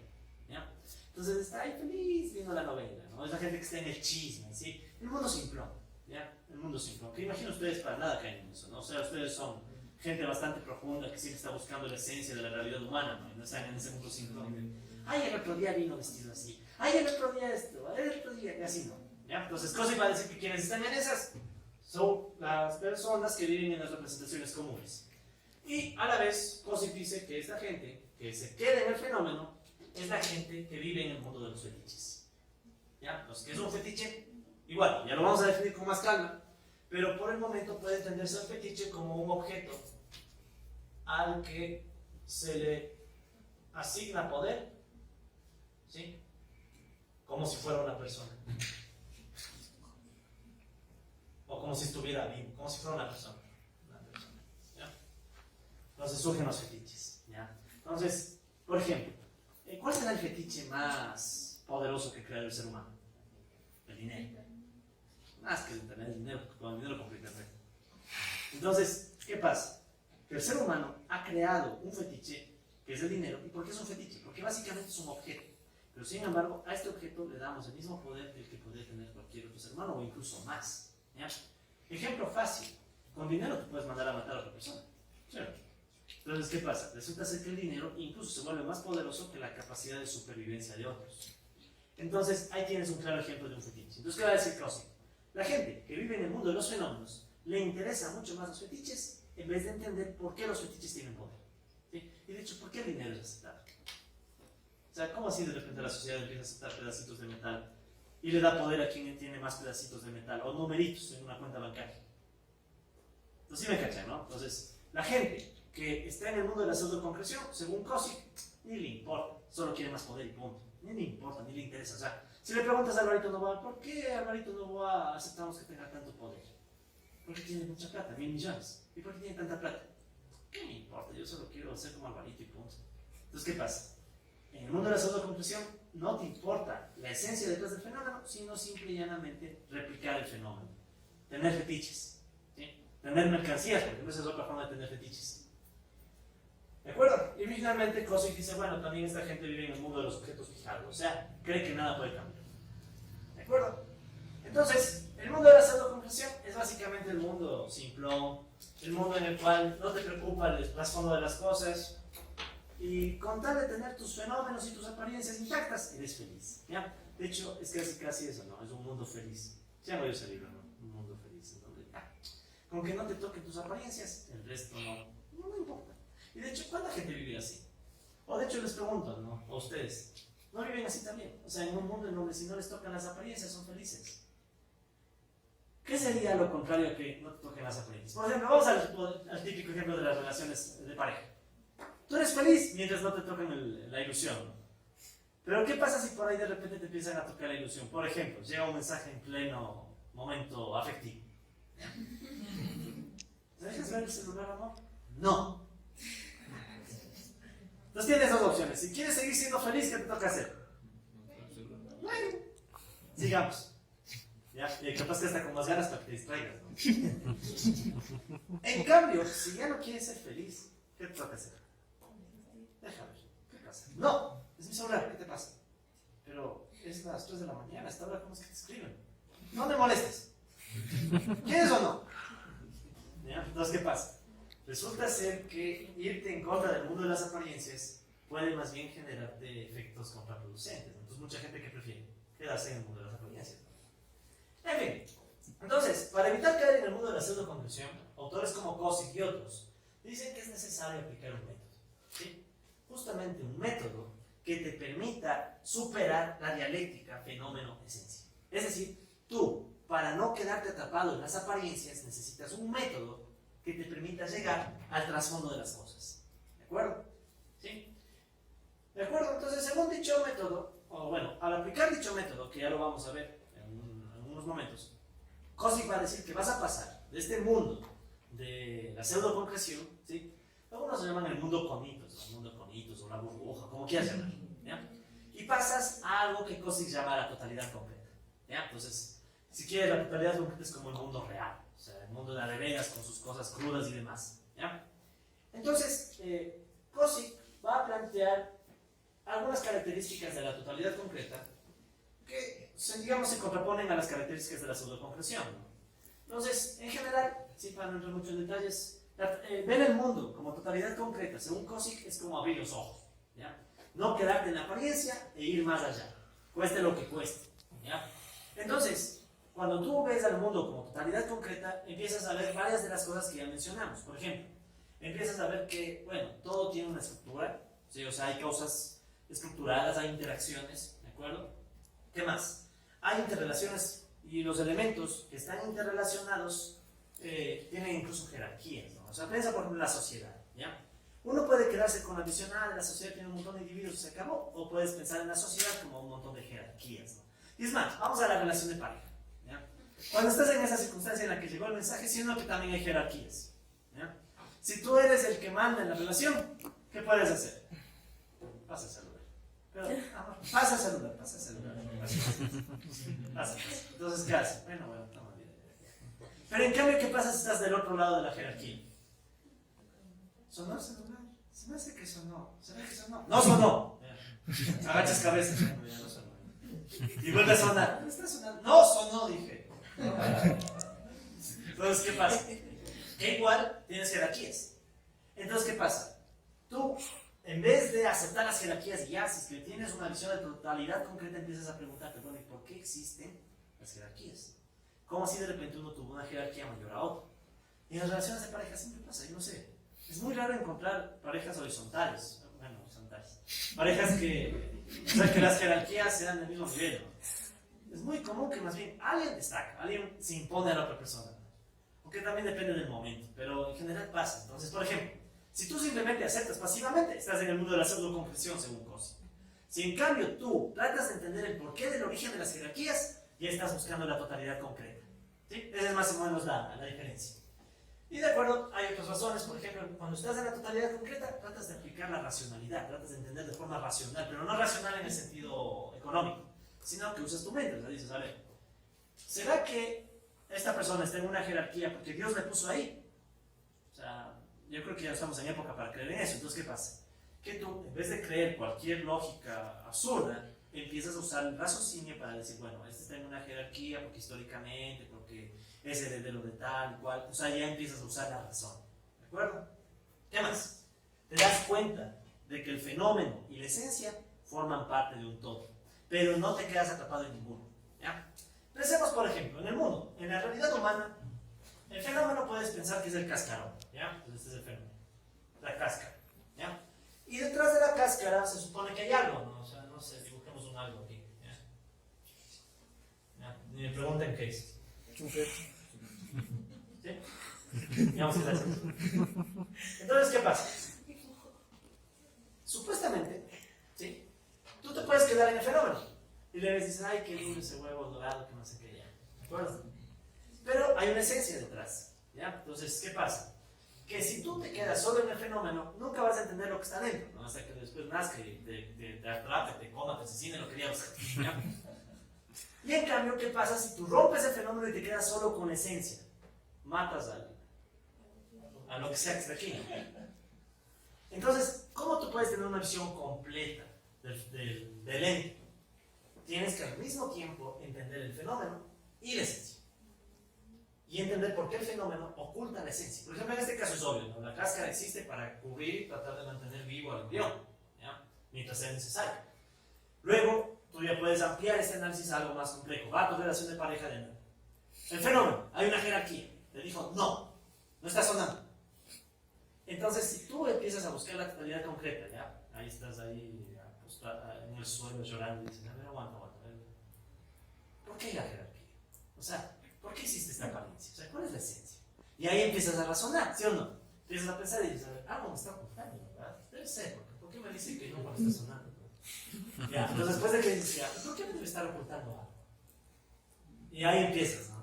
S1: ¿ya? Entonces está ahí feliz viendo la novela, ¿no? Es la gente que está en el chisme, ¿sí? El mundo simplón, ¿ya? El mundo simplón. Que imagino ustedes para nada caen en eso, ¿no? O sea, ustedes son gente bastante profunda que siempre está buscando la esencia de la realidad humana, ¿no? Y no están en ese mundo simplón. Ay, el otro día vino vestido así. Ay, el otro día esto. Ay, el otro día, y así no. ¿Ya? Entonces, Cossi va a decir que quienes están en esas son las personas que viven en las representaciones comunes. Y a la vez, Cossi dice que esta gente que se queda en el fenómeno es la gente que vive en el mundo de los fetiches. ¿Ya? Entonces, ¿qué es un fetiche? Igual, ya lo vamos a definir con más calma, pero por el momento puede entenderse el fetiche como un objeto al que se le asigna poder, ¿sí? Como si fuera una persona. O como si estuviera vivo, como si fuera una persona. ¿Ya? Entonces surgen los fetiches. ¿Ya? Entonces, por ejemplo, ¿cuál será el fetiche más poderoso que crea el ser humano? El dinero. Más que el tener dinero, porque con el dinero compra internet. Entonces, ¿qué pasa? Que el ser humano ha creado un fetiche que es el dinero. ¿Y por qué es un fetiche? Porque básicamente es un objeto. Pero sin embargo, a este objeto le damos el mismo poder que el que podría tener cualquier otro ser humano o incluso más. ¿Ya? Ejemplo fácil. Con dinero te puedes mandar a matar a otra persona. ¿Cierto? Entonces, ¿qué pasa? Resulta ser que el dinero incluso se vuelve más poderoso que la capacidad de supervivencia de otros. Entonces, ahí tienes un claro ejemplo de un fetiche. Entonces, ¿qué va a decir Cossi? La gente que vive en el mundo de los fenómenos le interesa mucho más los fetiches en vez de entender por qué los fetiches tienen poder. ¿Sí? Y de hecho, ¿por qué el dinero es aceptado? O sea, ¿cómo así de repente la sociedad empieza a aceptar pedacitos de metal y le da poder a quien tiene más pedacitos de metal o numeritos en una cuenta bancaria? Entonces, sí me cachan, ¿no? Entonces, la gente que está en el mundo de la pseudoconcreción, según Cossi, ni le importa, solo quiere más poder y punto. Ni le importa, ni le interesa. O sea, si le preguntas a Alvarito Novoa, ¿por qué Alvarito Novoa aceptamos que tenga tanto poder? Porque tiene mucha plata, 1.000 millones. ¿Y por qué tiene tanta plata? ¿Qué me importa? Yo solo quiero ser como Alvarito y punto. Entonces, ¿qué pasa? En el mundo de la pseudoconcreción no te importa la esencia detrás del fenómeno, sino simple y llanamente replicar el fenómeno. Tener fetiches, ¿sí? Tener mercancías, porque esa es otra forma de tener fetiches. ¿De acuerdo? Y finalmente Cossi dice, bueno, también esta gente vive en el mundo de los objetos fijados, o sea, cree que nada puede cambiar. ¿De acuerdo? Entonces, el mundo de la pseudoconcreción es básicamente el mundo simplón, el mundo en el cual no te preocupa el trasfondo de las cosas y con tal de tener tus fenómenos y tus apariencias intactas, eres feliz. ¿Ya? De hecho, es casi eso, ¿no? Es un mundo feliz. Se llama yo ese libro, ¿no? Un mundo feliz. En donde, con que no te toquen tus apariencias, el resto no importa. Y de hecho, ¿cuánta gente vive así? O de hecho les pregunto, ¿no? A ustedes, ¿no viven así también? O sea, en un mundo en donde si no les tocan las apariencias son felices. ¿Qué sería lo contrario a que no te toquen las apariencias? Por ejemplo, vamos al típico ejemplo de las relaciones de pareja. Tú eres feliz mientras no te toquen la ilusión. Pero ¿qué pasa si por ahí de repente te empiezan a tocar la ilusión? Por ejemplo, llega un mensaje en pleno momento afectivo. ¿Te dejas ver el celular, amor? No. Entonces tienes dos opciones. Si quieres seguir siendo feliz, ¿qué te toca hacer? Bueno, sigamos. ¿Ya? Y capaz que hasta con más ganas para que te distraigas, ¿no? En cambio, si ya no quieres ser feliz, ¿qué te toca hacer? Déjame ver. ¿Qué pasa? No, es mi celular, ¿qué te pasa? Pero es las 3 de la mañana, hasta ahora, ¿cómo es que te escriben? No me molestes. ¿Quieres o no? ¿Ya? Entonces, ¿qué pasa? Resulta ser que irte en contra del mundo de las apariencias puede más bien generarte efectos contraproducentes. Entonces, mucha gente que prefiere quedarse en el mundo de las apariencias. En fin, entonces, para evitar caer en el mundo de la pseudoconclusión, autores como Cossi y otros dicen que es necesario aplicar un método. ¿Sí? Justamente un método que te permita superar la dialéctica fenómeno-esencia. Es decir, tú, para no quedarte atrapado en las apariencias, necesitas un método que te permita llegar al trasfondo de las cosas. ¿De acuerdo? ¿Sí? ¿De acuerdo? Entonces, según dicho método, o bueno, al aplicar dicho método, que ya lo vamos a ver en unos momentos, Cossi va a decir que vas a pasar de este mundo de la pseudoconcreción, ¿sí? Algunos se llaman el mundo conitos, ¿no? El mundo conitos o la burbuja, como quieras llamar, ¿ya? Y pasas a algo que Cossi llama la totalidad completa, ¿ya? Entonces, si quieres, la totalidad completa es como el mundo real, o sea, el mundo de la de veras con sus cosas crudas y demás, ¿ya? Entonces, Cossi va a plantear algunas características de la totalidad concreta que, digamos, se contraponen a las características de la pseudoconcreción, ¿no? Entonces, en general, sí, para no entrar mucho en detalles, ver el mundo como totalidad concreta, según Kozik, es como abrir los ojos, ¿ya? No quedarte en la apariencia e ir más allá, cueste lo que cueste, ¿ya? Entonces, cuando tú ves al mundo como totalidad concreta, empiezas a ver varias de las cosas que ya mencionamos. Por ejemplo, empiezas a ver que, bueno, todo tiene una estructura, ¿sí? O sea, hay causas estructuradas, hay interacciones, ¿de acuerdo? ¿Qué más? Hay interrelaciones y los elementos que están interrelacionados tienen incluso jerarquías, ¿no? O sea, piensa por ejemplo en la sociedad, ¿ya? Uno puede quedarse con la visión, de la sociedad tiene un montón de individuos y se acabó, o puedes pensar en la sociedad como un montón de jerarquías, ¿no? Y es más, vamos a la relación de pareja, ¿ya? Cuando estás en esa circunstancia en la que llegó el mensaje, siendo que también hay jerarquías, ¿ya? Si tú eres el que manda en la relación, ¿qué puedes hacer? Pasa el celular. Pero, pasa el celular, pasa el celular. Pasa. Entonces, ¿qué haces? Bueno, toma bien. Pero en cambio, ¿qué pasa si estás del otro lado de la jerarquía? ¿Sonó el celular? Se me hace que sonó. ¿Se ve que sonó? ¡No sonó! Agachas cabeza. No sonó. Y vuelve a sonar. ¿No está sonando? ¡No sonó! Dije. Entonces, ¿qué pasa? Que igual tienes jerarquías. Entonces, ¿qué pasa? Tú, en vez de aceptar las jerarquías y ya, si es que tienes una visión de totalidad concreta, empiezas a preguntarte, bueno, ¿y por qué existen las jerarquías? ¿Cómo si de repente uno tuvo una jerarquía mayor a otra? Y en las relaciones de pareja siempre pasa, yo no sé. Es muy raro encontrar parejas horizontales, bueno, horizontales. Parejas que, o sea, que las jerarquías sean del mismo nivel, ¿no? Es muy común que más bien alguien destaca, alguien se impone a la otra persona. Porque también depende del momento, pero en general pasa. Entonces, por ejemplo, si tú simplemente aceptas pasivamente, estás en el mundo de la pseudoconcreción, según Kozik. Si en cambio tú tratas de entender el porqué del origen de las jerarquías, ya estás buscando la totalidad concreta. ¿Sí? Esa es más o menos la diferencia. Y de acuerdo, hay otras razones. Por ejemplo, cuando estás en la totalidad concreta, tratas de aplicar la racionalidad, tratas de entender de forma racional, pero no racional en el sentido económico, sino que usas tu mente. O sea, dices, a ver, ¿será que esta persona está en una jerarquía porque Dios le puso ahí? O sea, yo creo que ya estamos en época para creer en eso. Entonces, ¿qué pasa? Que tú, en vez de creer cualquier lógica absurda, empiezas a usar el raciocinio para decir, bueno, este está en una jerarquía porque históricamente, porque es heredero de tal, cual. O sea, ya empiezas a usar la razón. ¿De acuerdo? ¿Qué más? Te das cuenta de que el fenómeno y la esencia forman parte de un todo, pero no te quedas atrapado en ninguno. ¿Ya? Pensemos, por ejemplo, en el mundo, en la realidad humana, el fenómeno puedes pensar que es el cascarón, ¿ya? Entonces este es el fenómeno, la cáscara, ¿ya? Y detrás de la cáscara se supone que hay algo, ¿no? O sea, no sé, dibujemos un algo aquí, ¿ya? ¿Ya? Ni me pregunten qué es. ¿Sí? Digamos que es así. Entonces, ¿qué pasa? Supuestamente, ¿sí? Tú te puedes quedar en el fenómeno y le dices, ay, qué lindo ese huevo dorado, que no sé qué, ya. ¿De acuerdo? Pero hay una esencia detrás, ¿ya? Entonces, ¿qué pasa? Que si tú te quedas solo en el fenómeno, nunca vas a entender lo que está dentro, ¿no? Hasta que después nazca y te atrape, te coma, te asesine, lo que queríamos, ¿ya? Y en cambio, ¿qué pasa si tú rompes el fenómeno y te quedas solo con esencia? Matas a lo que sea que está aquí. Entonces, ¿cómo tú puedes tener una visión completa del ente? Tienes que al mismo tiempo entender el fenómeno y la esencia. Y entender por qué el fenómeno oculta la esencia. Por ejemplo, en este caso es obvio, ¿no? La cáscara existe para cubrir y tratar de mantener vivo al embrión, ¿ya? Mientras sea necesario. Luego, tú ya puedes ampliar este análisis a algo más complejo. Va a tu relación de pareja de nuevo. El fenómeno, hay una jerarquía. Te dijo, no está sonando. Entonces, si tú empiezas a buscar la totalidad concreta, ¿ya? Ahí estás ahí en el suelo llorando y dices, a ver, aguanta. A ver. ¿Por qué la jerarquía? O sea, ¿por qué existe esta apariencia? O sea, ¿cuál es la esencia? Y ahí empiezas a razonar, ¿sí o no? Empiezas a pensar y dices, a ver, algo me está ocultando, ¿verdad? Debe ser, porque ¿por qué me dice que no cuando está sonando? Ya, entonces después de que dices, ya, ¿por qué me debe estar ocultando algo? Y ahí empiezas, ¿no?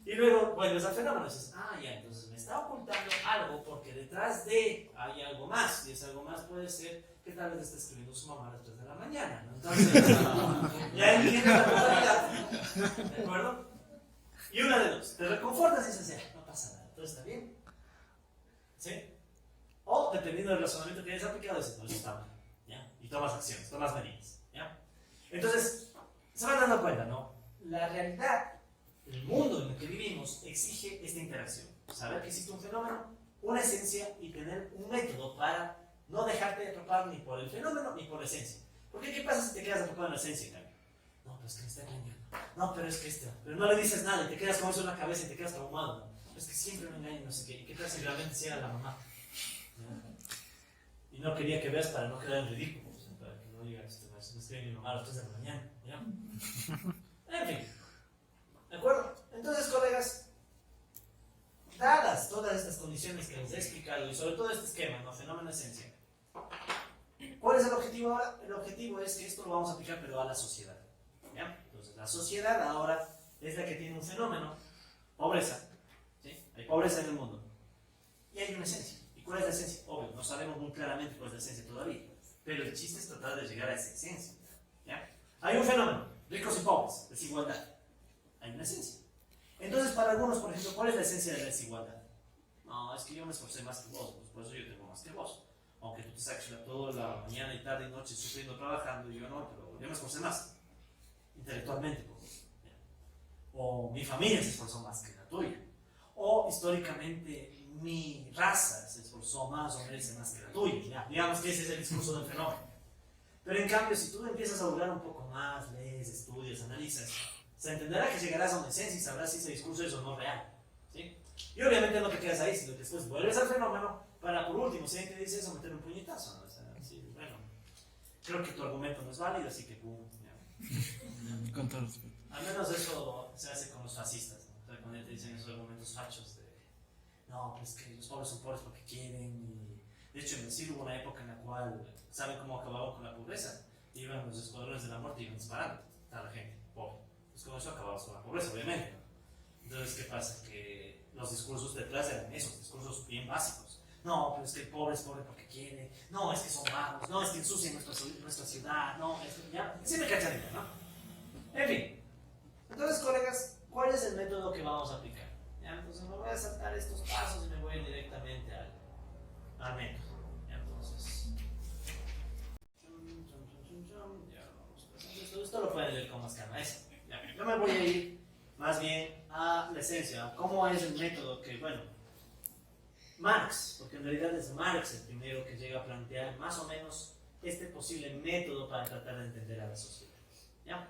S1: Y luego vuelves al fenómeno y dices, ya, entonces me está ocultando algo porque detrás de hay algo más. Y ese algo más puede ser que tal vez esté escribiendo su mamá a las 3 de la mañana, ¿no? Entonces, ya entiendes la totalidad, ¿de acuerdo? Y una de dos, te reconfortas y dices, ya, no pasa nada, todo está bien. ¿Sí? O, dependiendo del razonamiento que hayas aplicado, dices, no, está mal, ¿ya? Y tomas acciones, tomas medidas, ¿ya? Entonces, se van dando cuenta, ¿no? La realidad, el mundo en el que vivimos exige esta interacción. Saber que existe un fenómeno, una esencia y tener un método para no dejarte de atrapar ni por el fenómeno ni por la esencia. Porque ¿qué pasa si te quedas atrapado en la esencia, en cambio? No, pero es que me está engañando. No, pero es que pero no le dices nada y te quedas con eso en la cabeza y te quedas traumado. ¿No? Es que siempre me engañan, no sé qué. ¿Y qué tal si realmente sí era la mamá? ¿No? Y no quería que veas para no quedar en ridículo, o sea, para que no digas, me escribe mi mamá a las 3 de la mañana. ¿Ya? En fin. ¿De acuerdo? Entonces, colegas, dadas todas estas condiciones que les he explicado y sobre todo este esquema, ¿no? Fenómeno esencia. ¿Cuál es el objetivo ahora? El objetivo es que esto lo vamos a aplicar pero a la sociedad. ¿Ya? Entonces la sociedad ahora es la que tiene un fenómeno, pobreza. ¿Sí? Hay pobreza en el mundo. Y hay una esencia. ¿Y cuál es la esencia? Obvio, no sabemos muy claramente cuál es la esencia todavía. Pero el chiste es tratar de llegar a esa esencia. ¿Ya? Hay un fenómeno, ricos y pobres, desigualdad. Hay una esencia. Entonces para algunos, por ejemplo, ¿cuál es la esencia de la desigualdad? No, es que yo me esforcé más que vos, pues por eso yo tengo más que vos. Aunque tú te saques toda la mañana y tarde y noche sufriendo, trabajando, y yo no, pero yo me esforcé más, intelectualmente. Pues. O mi familia se esforzó más que la tuya. O históricamente mi raza se esforzó más o merece más que la tuya. Ya, digamos que ese es el discurso del fenómeno. Pero en cambio, si tú empiezas a hablar un poco más, lees, estudias, analizas, se entenderá que llegarás a una esencia y sabrás si ese discurso es o no real. ¿Sí? Y obviamente no te quedas ahí, sino que después vuelves al fenómeno para, por último, si alguien te dice eso, meter un puñetazo, ¿no? O sea, sí, bueno, creo que tu argumento no es válido, así que pum, ya.
S3: Con todo respeto.
S1: Al menos eso se hace con los fascistas, ¿no? O sea, cuando te dicen esos argumentos fachos de, no, pues que los pobres son pobres porque quieren, y de hecho en Brasil hubo una época en la cual, ¿saben cómo acababan con la pobreza? Iban los escuadrones de la muerte y iban disparando a la gente pobre. Pues con eso acababas con la pobreza, obviamente, ¿no? Entonces, ¿qué pasa? Que los discursos detrás eran esos, discursos bien básicos. No, pero es que el pobre es pobre porque quiere. No, es que son vagos. No, es que ensucian nuestra ciudad. No, es que ya. Sí me cachan, ¿no? En fin. Entonces, colegas, ¿cuál es el método que vamos a aplicar? ¿Ya? Entonces, me voy a saltar estos pasos y me voy a ir directamente al método. ¿Ya? Entonces. Ya vamos pasando esto lo pueden leer con más calma. Eso. Ya. Yo me voy a ir más bien a la esencia, cómo es el método que, bueno, Marx, porque en realidad es Marx el primero que llega a plantear más o menos este posible método para tratar de entender a la sociedad. ¿Ya?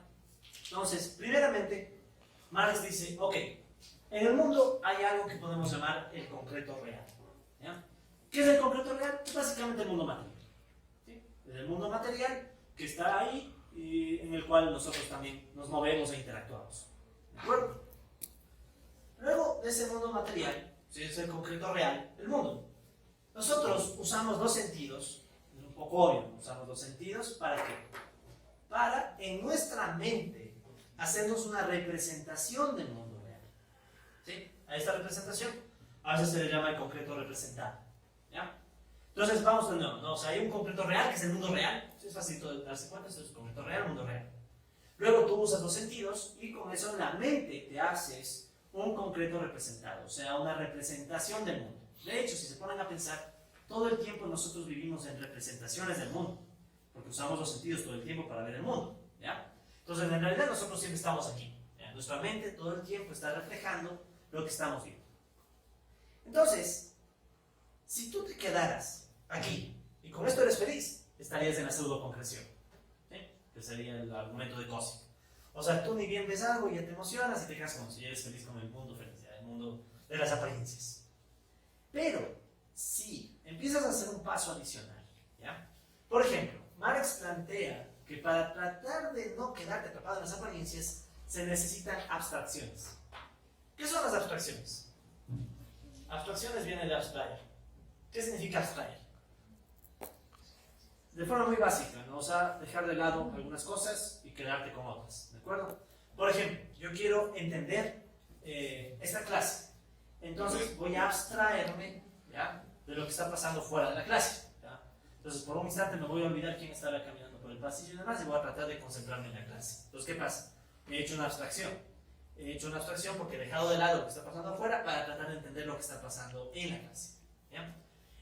S1: Entonces, primeramente, Marx dice, ok, en el mundo hay algo que podemos llamar el concreto real. ¿Ya? ¿Qué es el concreto real? Es básicamente el mundo material. ¿Sí? Es el mundo material que está ahí y en el cual nosotros también nos movemos e interactuamos. ¿De acuerdo? Luego de ese mundo material, si es el concreto real, el mundo. Nosotros usamos dos sentidos, es un poco obvio, usamos dos sentidos, ¿para qué? Para en nuestra mente hacernos una representación del mundo real. ¿Sí? A esta representación a veces se le llama el concreto representado. ¿Ya? Entonces vamos de nuevo, ¿no? O sea, hay un concreto real que es el mundo real, es fácil de darse cuenta, eso es el concreto real, mundo real. Luego tú usas los sentidos y con eso en la mente te haces un concreto representado, o sea, una representación del mundo. De hecho, si se ponen a pensar, todo el tiempo nosotros vivimos en representaciones del mundo, porque usamos los sentidos todo el tiempo para ver el mundo. ¿Ya? Entonces, en realidad nosotros siempre estamos aquí. ¿Ya? Nuestra mente todo el tiempo está reflejando lo que estamos viendo. Entonces, si tú te quedaras aquí y con esto eres feliz, estarías en la pseudo-concreción. Que sería el argumento de Cosi. O sea, tú ni bien ves algo y ya te emocionas y te quedas como si eres feliz con el mundo feliz, el mundo de las apariencias. Pero, si empiezas a hacer un paso adicional, ¿ya? Por ejemplo, Marx plantea que para tratar de no quedarte atrapado en las apariencias, se necesitan abstracciones. ¿Qué son las abstracciones? Abstracciones viene de abstraer. ¿Qué significa abstraer? De forma muy básica, ¿no? O sea, dejar de lado algunas cosas y quedarte con otras, ¿de acuerdo? Por ejemplo, yo quiero entender esta clase, entonces voy a abstraerme, ¿ya?, de lo que está pasando fuera de la clase, ¿ya? Entonces, por un instante me voy a olvidar quién estaba caminando por el pasillo y demás y voy a tratar de concentrarme en la clase. Entonces, ¿qué pasa? He hecho una abstracción. He hecho una abstracción porque he dejado de lado lo que está pasando afuera para tratar de entender lo que está pasando en la clase, ¿ya?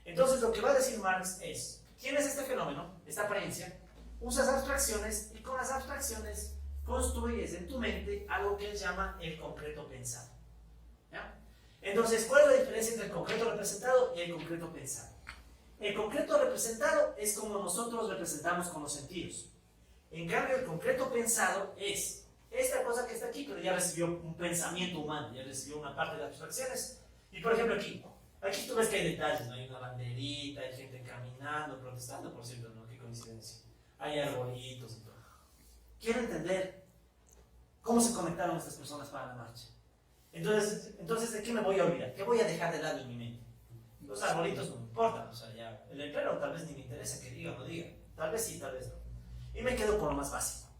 S1: Entonces, lo que va a decir Marx es: ¿quién es este fenómeno, esta apariencia? usas abstracciones y con las abstracciones construyes en tu mente algo que él llama el concreto pensado. ¿Ya? Entonces, ¿cuál es la diferencia entre el concreto representado y el concreto pensado? El concreto representado es como nosotros representamos con los sentidos. En cambio, el concreto pensado es esta cosa que está aquí, pero ya recibió un pensamiento humano, ya recibió una parte de abstracciones. Y por ejemplo aquí tú ves que hay detalles, ¿no? Hay una banderita, hay gente caminando, protestando, por cierto, ¿no? Qué coincidencia. Hay arbolitos y todo. Quiero entender cómo se conectaron estas personas para la marcha. Entonces, ¿de qué me voy a olvidar? ¿Qué voy a dejar de lado en mi mente? Los arbolitos no me importan, o sea, ya, el letrero tal vez ni me interesa que diga o no diga. Tal vez sí, tal vez no. Y me quedo con lo más básico.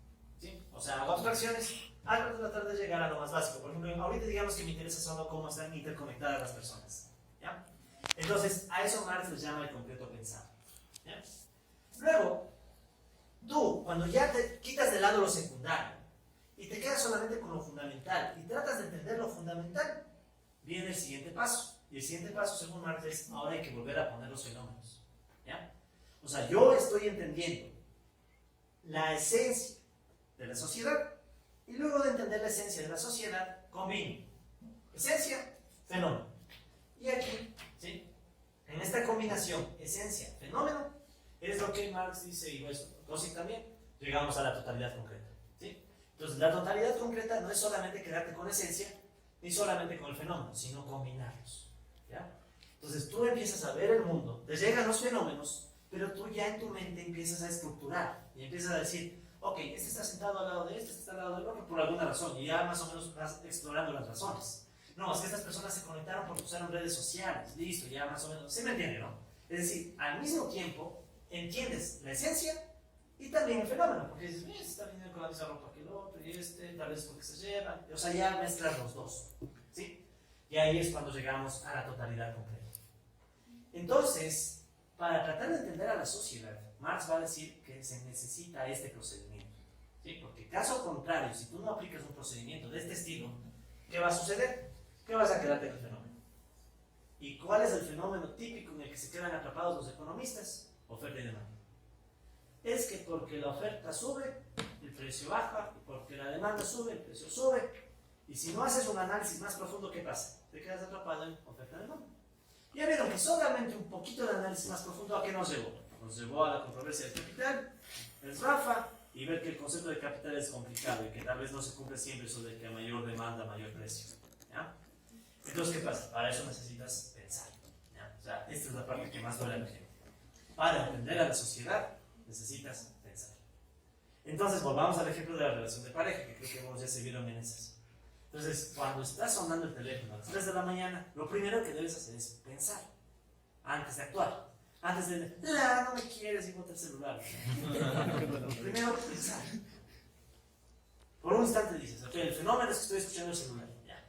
S1: ¿Sí? O sea, hago abstracciones, hago tratar de llegar a lo más básico. Por ejemplo, ahorita digamos que me interesa solo cómo están interconectadas las personas. ¿Ya? Entonces, a eso Marx les llama el concreto pensado. ¿Ya? Luego, tú, cuando ya te quitas de lado lo secundario y te quedas solamente con lo fundamental y tratas de entender lo fundamental, viene el siguiente paso. Y el siguiente paso, según Marx, es ahora hay que volver a poner los fenómenos. ¿Ya? O sea, yo estoy entendiendo la esencia de la sociedad y luego de entender la esencia de la sociedad, combino esencia, fenómeno. Y aquí, ¿sí? En esta combinación esencia, fenómeno, es lo que Marx dice, y Gossip también, llegamos a la totalidad concreta. ¿Sí? Entonces, la totalidad concreta no es solamente quedarte con esencia, ni solamente con el fenómeno, sino combinarlos. ¿Ya? Entonces, tú empiezas a ver el mundo, te llegan los fenómenos, pero tú ya en tu mente empiezas a estructurar y empiezas a decir, ok, este está sentado al lado de este está al lado del otro por alguna razón, y ya más o menos vas explorando las razones. No, es que estas personas se conectaron porque usaron redes sociales, listo, ya más o menos, ¿sí me entiende, no? Es decir, al mismo tiempo entiendes la esencia y también el fenómeno, porque dices, mira, está viniendo con la misma ropa que el otro, y tal vez porque se lleva, o sea, ya mezclas los dos, ¿sí? Y ahí es cuando llegamos a la totalidad concreta. Entonces, para tratar de entender a la sociedad, Marx va a decir que se necesita este procedimiento, ¿sí? Porque caso contrario, si tú no aplicas un procedimiento de este estilo, ¿qué va a suceder? Que vas a quedarte en el fenómeno. ¿Y cuál es el fenómeno típico en el que se quedan atrapados los economistas? Oferta y demanda. Es que porque la oferta sube, el precio baja, y porque la demanda sube, el precio sube. Y si no haces un análisis más profundo, ¿qué pasa? Te quedas atrapado en oferta y demanda. Ya vieron que solamente un poquito de análisis más profundo, ¿a qué nos llevó? Nos llevó a la controversia del capital, el RAFA, y ver que el concepto de capital es complicado y que tal vez no se cumple siempre eso de que a mayor demanda, mayor precio. ¿Ya? Entonces, ¿qué pasa? Para eso necesitas pensar. ¿Ya? O sea, esta es la parte que más duele a la gente. Para entender a la sociedad, necesitas pensar. Entonces, volvamos al ejemplo de la relación de pareja, que creo que vos ya se vieron en esas. Entonces, cuando está sonando el teléfono a las 3 de la mañana, lo primero que debes hacer es pensar, antes de actuar. Antes de, no me quieres y bota el celular. Primero pensar. Por un instante dices, ok, el fenómeno es que estoy escuchando el celular. Ya.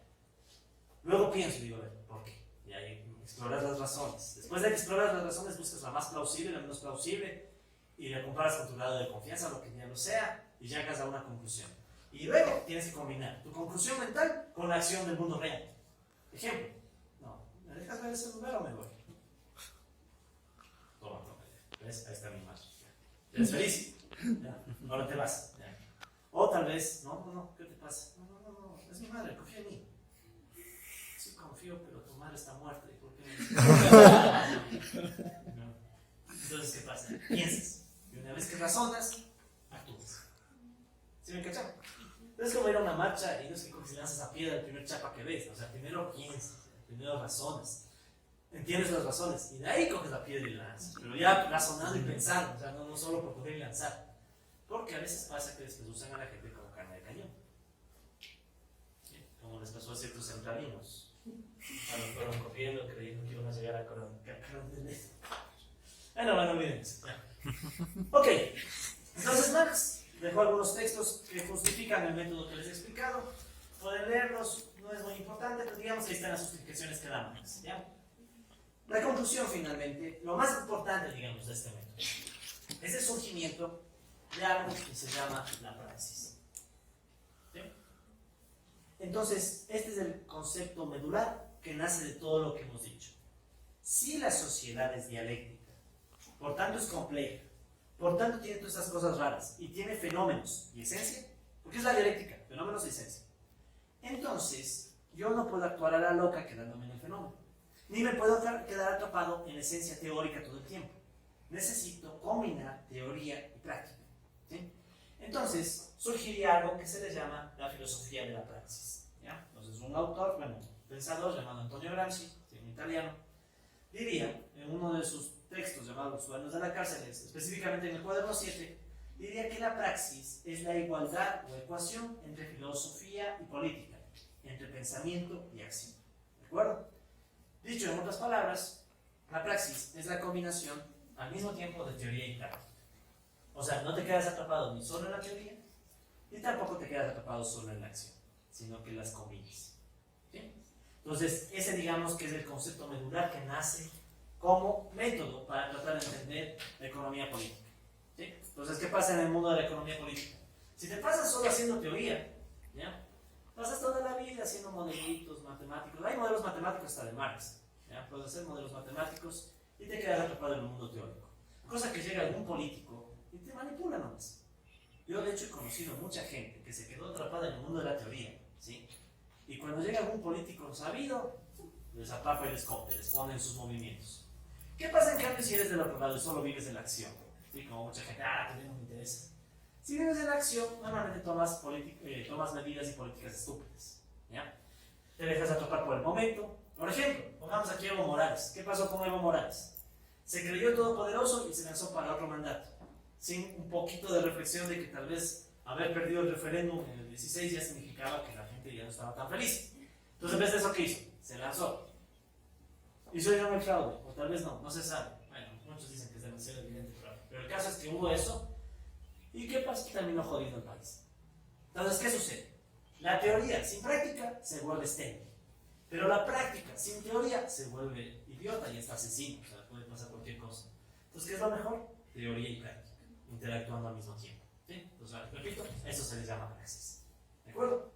S1: Luego pienso y digo, a ver, ¿por qué? Y ahí exploras las razones. Después de que exploras las razones, buscas la más plausible, la menos plausible, y la comparas con tu grado de confianza, lo que ya lo sea, y llegas a una conclusión. Y luego tienes que combinar tu conclusión mental con la acción del mundo real. Ejemplo, no, ¿me dejas ver el celular o me voy? Toma, ¿ves? Ahí está mi imagen. Eres feliz. ¿Ya? Ahora te vas. ¿Ya? O tal vez, no, ¿qué te pasa? No, es mi madre, confía en mí. Sí, confío, pero tu madre está muerta. ¿Y por qué no? Entonces, ¿qué pasa? Piensas. Y una vez que razonas, actúas. ¿Sí me cachan? Es como ir a una marcha y no es que si lanzas a piedra el primer chapa que ves. O sea, primero piensas, primero razonas. Entiendes las razones y de ahí coges la piedra y la lanzas. Pero ya razonando y pensando, o sea, no solo por poder lanzar. Porque a veces pasa que después usan a la gente como carne de cañón. ¿Sí? Como les pasó a ciertos centralinos. Cuando fueron cogiendo, creyendo que iban a llegar a Corón. Bueno, miren eso. Ok, entonces Marx dejó algunos textos que justifican el método que les he explicado. Pueden leerlos, no es muy importante, pero digamos que ahí están las justificaciones que da Marx. ¿Ya? La conclusión, finalmente, lo más importante, digamos, de este método, es el surgimiento de algo que se llama la praxis. ¿Sí? Entonces, este es el concepto medular que nace de todo lo que hemos dicho. Si la sociedad es dialéctica, por tanto es compleja, Por tanto, tiene todas estas cosas raras y tiene fenómenos y esencia, porque es la dialéctica, fenómenos y esencia. Entonces, yo no puedo actuar a la loca quedándome en el fenómeno, ni me puedo quedar atrapado en la esencia teórica todo el tiempo. Necesito combinar teoría y práctica. ¿Sí? Entonces, surgiría algo que se le llama la filosofía de la praxis. ¿Ya? Entonces, un autor, pensador llamado Antonio Gramsci, en italiano, diría en uno de sus textos llamado Los años de la cárcel, específicamente en el cuaderno 7, diría que la praxis es la igualdad o ecuación entre filosofía y política, entre pensamiento y acción. ¿De acuerdo? Dicho en otras palabras, la praxis es la combinación al mismo tiempo de teoría y práctica. O sea, no te quedas atrapado ni solo en la teoría, ni tampoco te quedas atrapado solo en la acción, sino que las combinas. ¿Sí? Entonces, ese digamos que es el concepto medular que nace como método para tratar de entender la economía política. ¿Sí? Entonces, ¿qué pasa en el mundo de la economía política? Si te pasas solo haciendo teoría, ¿ya? Pasas toda la vida haciendo modelitos matemáticos. Hay modelos matemáticos hasta de Marx. ¿Ya? Puedes hacer modelos matemáticos y te quedas atrapado en el mundo teórico. Cosa que llega algún político y te manipula nomás. Yo, de hecho, he conocido mucha gente que se quedó atrapada en el mundo de la teoría, ¿sí? Y cuando llega algún político sabido, les apapa y les copia, les pone en sus movimientos. ¿Qué pasa en cambio si eres del otro lado y solo vives en la acción? ¿Sí? Como mucha gente, que no me interesa. Si vives en la acción, normalmente tomas medidas y políticas estúpidas. ¿Ya? Te dejas atrapar por el momento. Por ejemplo, pongamos aquí a Evo Morales. ¿Qué pasó con Evo Morales? Se creyó todopoderoso y se lanzó para otro mandato, sin un poquito de reflexión de que tal vez haber perdido el referéndum en el 16 ya significaba que la gente ya no estaba tan feliz. Entonces, en vez de eso, ¿qué hizo? Se lanzó. ¿Hizo yo el fraude? O tal vez no se sabe. Bueno, muchos dicen que es demasiado evidente, pero el caso es que hubo eso. ¿Y qué pasó? Terminó jodido el país. Entonces, ¿qué sucede? La teoría sin práctica se vuelve estéril. Pero la práctica sin teoría se vuelve idiota y está asesino. O sea, puede pasar cualquier cosa. Entonces, ¿qué es lo mejor? Teoría y práctica, interactuando al mismo tiempo. ¿Sí? Entonces, repito, eso se les llama praxis. ¿De acuerdo?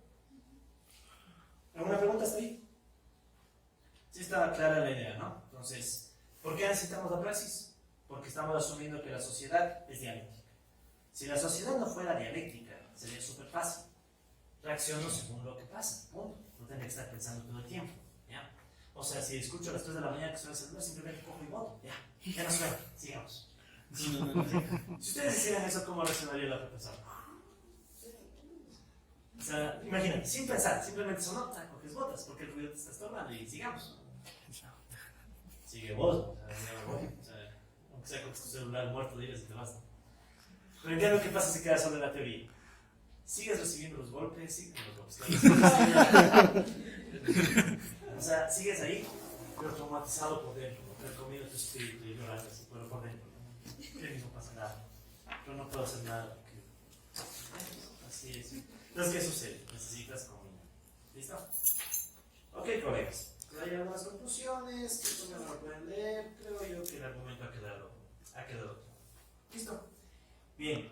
S1: ¿Alguna pregunta hasta ahí? Sí está clara la idea, ¿no? Entonces, ¿por qué necesitamos la praxis? Porque estamos asumiendo que la sociedad es dialéctica. Si la sociedad no fuera dialéctica, sería súper fácil. Reacciono según lo que pasa, punto. No tendría que estar pensando todo el tiempo, ¿ya? O sea, si escucho a las 3 de la mañana que suena el celular, simplemente cojo y voto, ya no suena, sigamos. Si ustedes hicieran eso, ¿cómo reaccionaría la otra persona? O sea, imagínate, sin pensar, simplemente sonó, coges botas, porque el ruido te está estorbando y sigamos. Sigue vos, o sea, aunque sea con tu celular muerto, diles y te vas. Pero en cambio, ¿qué pasa si quedas solo en la teoría? Sigues recibiendo los golpes, claro. O sea, sigues ahí, pero traumatizado por dentro, porque has comido tu espíritu y llorando así, pero por dentro. Que no pasa nada, pero no puedo hacer nada. Así es. Entonces, ¿qué sucede? Necesitas comida. ¿Listo? Ok, colegas. Hay algunas conclusiones que esto me lo pueden leer. Creo yo que el argumento ha quedado claro. ¿Listo? Bien.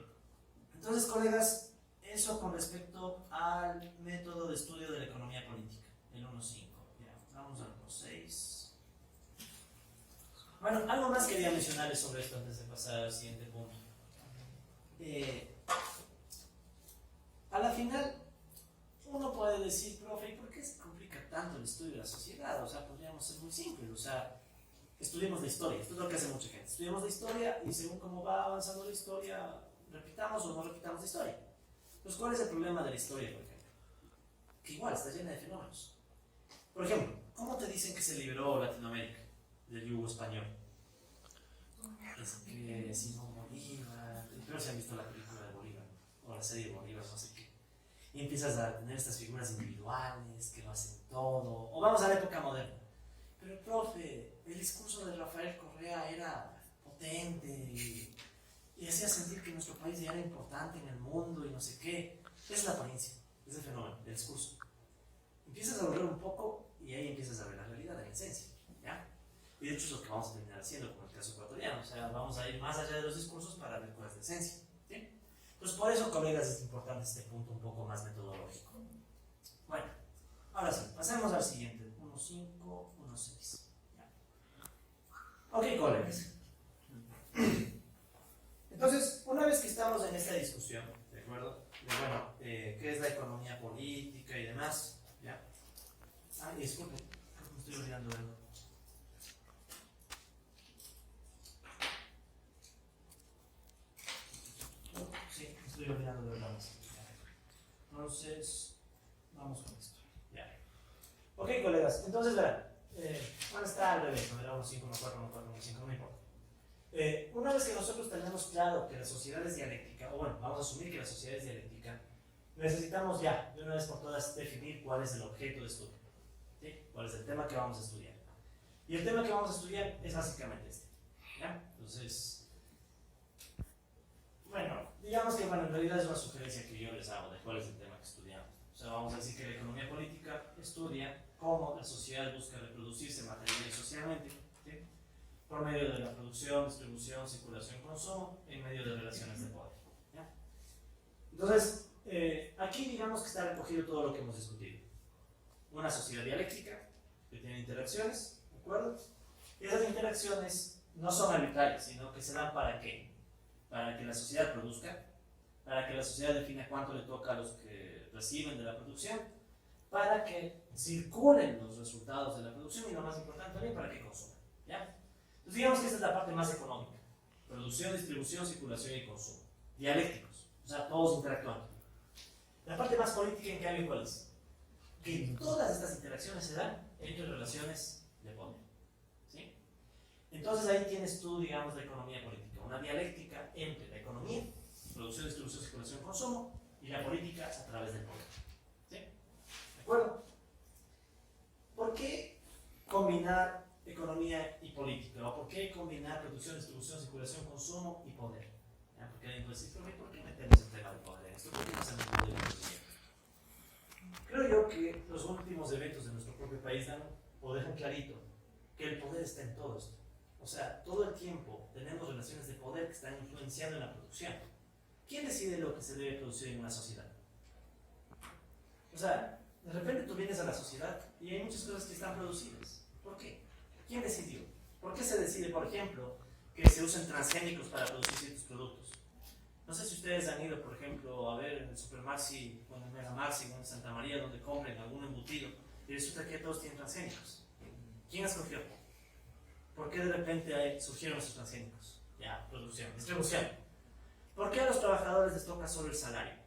S1: Entonces, colegas, eso con respecto al método de estudio de la economía política, el 1.5. Vamos al 1.6. Bueno, algo más quería mencionarles sobre esto antes de pasar al siguiente punto. A la final, uno puede decir, profe, ¿y por qué se complica tanto el estudio de la sociedad? O sea, podríamos ser muy simples. O sea, estudiemos la historia. Esto es lo que hace mucha gente. Estudiamos la historia y según cómo va avanzando la historia, repitamos o no repitamos la historia. Entonces, ¿cuál es el problema de la historia, por ejemplo? Que igual está llena de fenómenos. Por ejemplo, ¿cómo te dicen que se liberó Latinoamérica del yugo español? Es que Simón Bolívar, primero se han visto la película de Bolívar, o la serie de Bolívar, no sé qué. Y empiezas a tener estas figuras individuales que lo hacen todo. O vamos a la época moderna. Pero, profe, el discurso de Rafael Correa era potente y hacía sentir que nuestro país ya era importante en el mundo y no sé qué. Es la apariencia, es el fenómeno, el discurso. Empiezas a volver un poco y ahí empiezas a ver la realidad de la esencia, ¿ya? Y de hecho es lo que vamos a terminar haciendo con el caso ecuatoriano. O sea, vamos a ir más allá de los discursos para ver cuál es la esencia, ¿sí? Entonces, por eso, colegas, es importante este punto un poco más metodológico. Bueno, ahora sí, pasemos al siguiente. 1.5, 1.6. Ok, colegas. Entonces, una vez que estamos en esta discusión, ¿de acuerdo? De, bueno, ¿qué es la economía política y demás? ¿Ya? Ah, disculpe, creo que me estoy olvidando de algo. Sí, me estoy olvidando de algo más. Entonces, vamos con esto. Ya. Ok, colegas, entonces verán, van a estar al revés, no era 1, 5, 1, 4, 1, 4, 1, 5, no importa. Una vez que nosotros tenemos claro que la sociedad es dialéctica, o bueno, vamos a asumir que la sociedad es dialéctica, necesitamos ya, de una vez por todas, definir cuál es el objeto de estudio, ¿sí? Cuál es el tema que vamos a estudiar. Y el tema que vamos a estudiar es básicamente este, ¿ya? Entonces, bueno, digamos que bueno, en realidad es una sugerencia que yo les hago de cuál es el tema que estudiamos. O sea, vamos a decir que la economía política estudia cómo la sociedad busca reproducirse material y socialmente, ¿sí? Por medio de la producción, distribución, circulación, consumo, en medio de relaciones de poder, ¿ya? Entonces, aquí digamos que está recogido todo lo que hemos discutido. Una sociedad dialéctica que tiene interacciones, ¿de acuerdo? Y esas interacciones no son arbitrarias, sino que se dan ¿para qué? Para que la sociedad produzca, para que la sociedad defina cuánto le toca a los que reciben de la producción, para que circulen los resultados de la producción y lo más importante también para que consuman, ¿ya? Entonces digamos que esta es la parte más económica: producción, distribución, circulación y consumo, dialécticos, o sea, todos interactuando. La parte más política, en cambio, ¿cuál es? Que todas estas interacciones se dan entre relaciones de poder, ¿sí? Entonces ahí tienes tú, digamos, la economía política, una dialéctica entre la economía, producción, distribución, circulación, consumo, y la política a través del poder, ¿sí? ¿De acuerdo? ¿Por qué combinar economía y política? ¿O por qué combinar producción, distribución, circulación, consumo y poder? ¿Ya? Porque alguien puede decir, ¿por qué metemos el tema del poder en esto? ¿Por qué no hacemos poder en esto? Creo yo que los últimos eventos de nuestro propio país dan o dejan clarito que el poder está en todo esto. O sea, todo el tiempo tenemos relaciones de poder que están influenciando en la producción. ¿Quién decide lo que se debe producir en una sociedad? O sea, de repente tú vienes a la sociedad y hay muchas cosas que están producidas. ¿Por qué? ¿Quién decidió? ¿Por qué se decide, por ejemplo, que se usen transgénicos para producir ciertos productos? No sé si ustedes han ido, por ejemplo, a ver en el Supermaxi o en el Megamaxi o en Santa María, donde compren algún embutido y resulta que todos tienen transgénicos. ¿Quién escogió? ¿Por qué de repente surgieron esos transgénicos? Ya, producción, distribución. ¿Por qué a los trabajadores les toca solo el salario?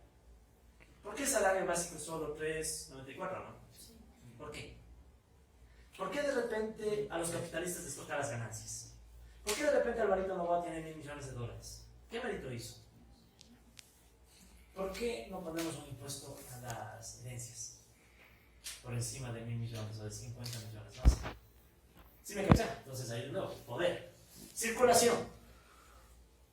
S1: ¿Por qué el salario básico es solo 3.94, no? ¿Por qué? ¿Por qué de repente a los capitalistas les toca las ganancias? ¿Por qué de repente Alvarito Novoa tiene $1.000 millones? ¿Qué mérito hizo? ¿Por qué no ponemos un impuesto a las herencias por encima de 1.000 millones o de 50 millones? No sé. ¿Sí me cachan? Entonces ahí de nuevo, poder. Circulación.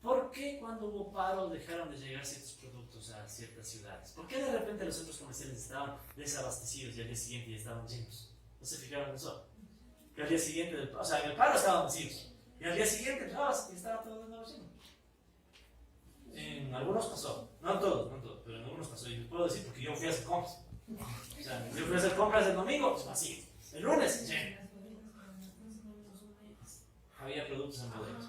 S1: ¿Por qué cuando hubo paro dejaron de llegar ciertos productos a ciertas ciudades? ¿Por qué de repente los centros comerciales estaban desabastecidos y al día siguiente ya estaban llenos? ¿No se fijaron en eso? Que al día siguiente, o sea, en el paro estaban vacíos y al día siguiente entrabas y estaba todo de nuevo lleno. En algunos pasó, no en todos, pero en algunos pasó. Y les puedo decir porque yo fui a hacer compras. O sea, yo fui a hacer compras el domingo, pues vacío. El lunes, lleno. Había productos en bodegas.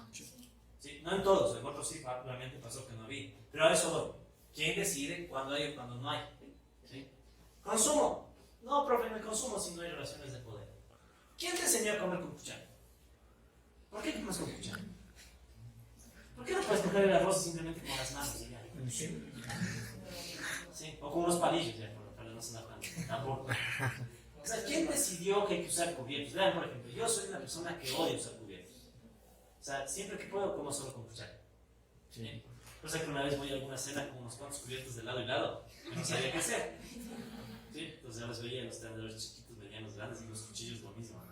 S1: Sí, no en todos, en otros sí, realmente pasó que no había. Pero a eso voy. ¿Quién decide cuándo hay o cuándo no hay? ¿Sí? Consumo. No, profe, no hay consumo si no hay relaciones de poder. ¿Quién te enseñó a comer con cuchara? ¿Por qué comes con cuchara? ¿Por qué no puedes coger el arroz simplemente con las manos y ya? Sí, o con unos palillos, ya, para no sonar tan tampoco. O sea, ¿quién decidió que hay que usar cubiertos? Vean, por ejemplo, yo soy una persona que odia usar cubiertos. O sea, siempre que puedo como solo con cuchara. Sí. O sea que una vez voy a alguna cena con unos cuantos cubiertos de lado y lado, y no sabía qué hacer. Sí, entonces ya los veía los tenedores chiquitos, medianos, grandes y los cuchillos lo mismo.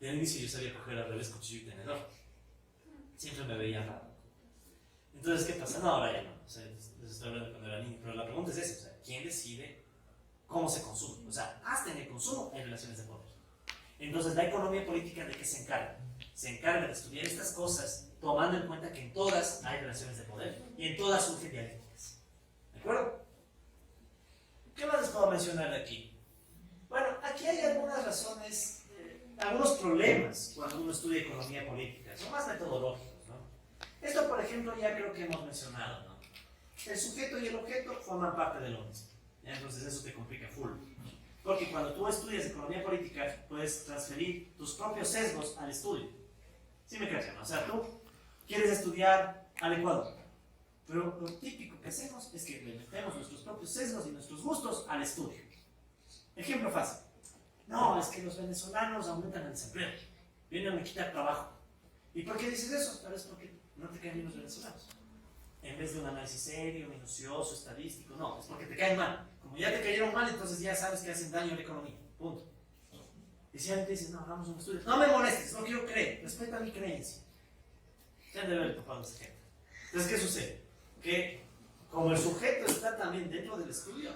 S1: Y al inicio yo sabía coger al revés cuchillo y tenedor. Siempre me veía raro. Entonces, ¿qué pasa? No, ahora ya no. O sea, les estoy hablando cuando era niño. Pero la pregunta es esa, o sea, ¿quién decide cómo se consume? O sea, hasta en el consumo hay relaciones de poder. Entonces, la economía política, ¿de qué se encarga? Se encarga de estudiar estas cosas, tomando en cuenta que en todas hay relaciones de poder y en todas surgen dialécticas. ¿De acuerdo? ¿Qué más les puedo mencionar de aquí? Bueno, aquí hay algunas razones, algunos problemas cuando uno estudia economía política. Son más metodológicos, ¿no? Esto, por ejemplo, ya creo que hemos mencionado, ¿no? El sujeto y el objeto forman parte de lo mismo. ¿Ya? Entonces eso te complica full. Porque cuando tú estudias economía política, puedes transferir tus propios sesgos al estudio. ¿Sí me crees, no? O sea, tú quieres estudiar al Ecuador, pero lo típico que hacemos es que le metemos nuestros propios sesgos y nuestros gustos al estudio. Ejemplo fácil. No, es que los venezolanos aumentan el desempleo. Vienen a quitar trabajo. ¿Y por qué dices eso? Tal vez porque no te caen bien los venezolanos. En vez de un análisis serio, minucioso, estadístico, no, es porque te caen mal. Como ya te cayeron mal, entonces ya sabes que hacen daño a la economía. Punto. Y si alguien te dice, no, hagamos un estudio, no me molestes, no quiero creer, respeta mi creencia. Ya debe haber topado esa gente. Entonces, ¿qué sucede? Que como el sujeto está también dentro del estudio,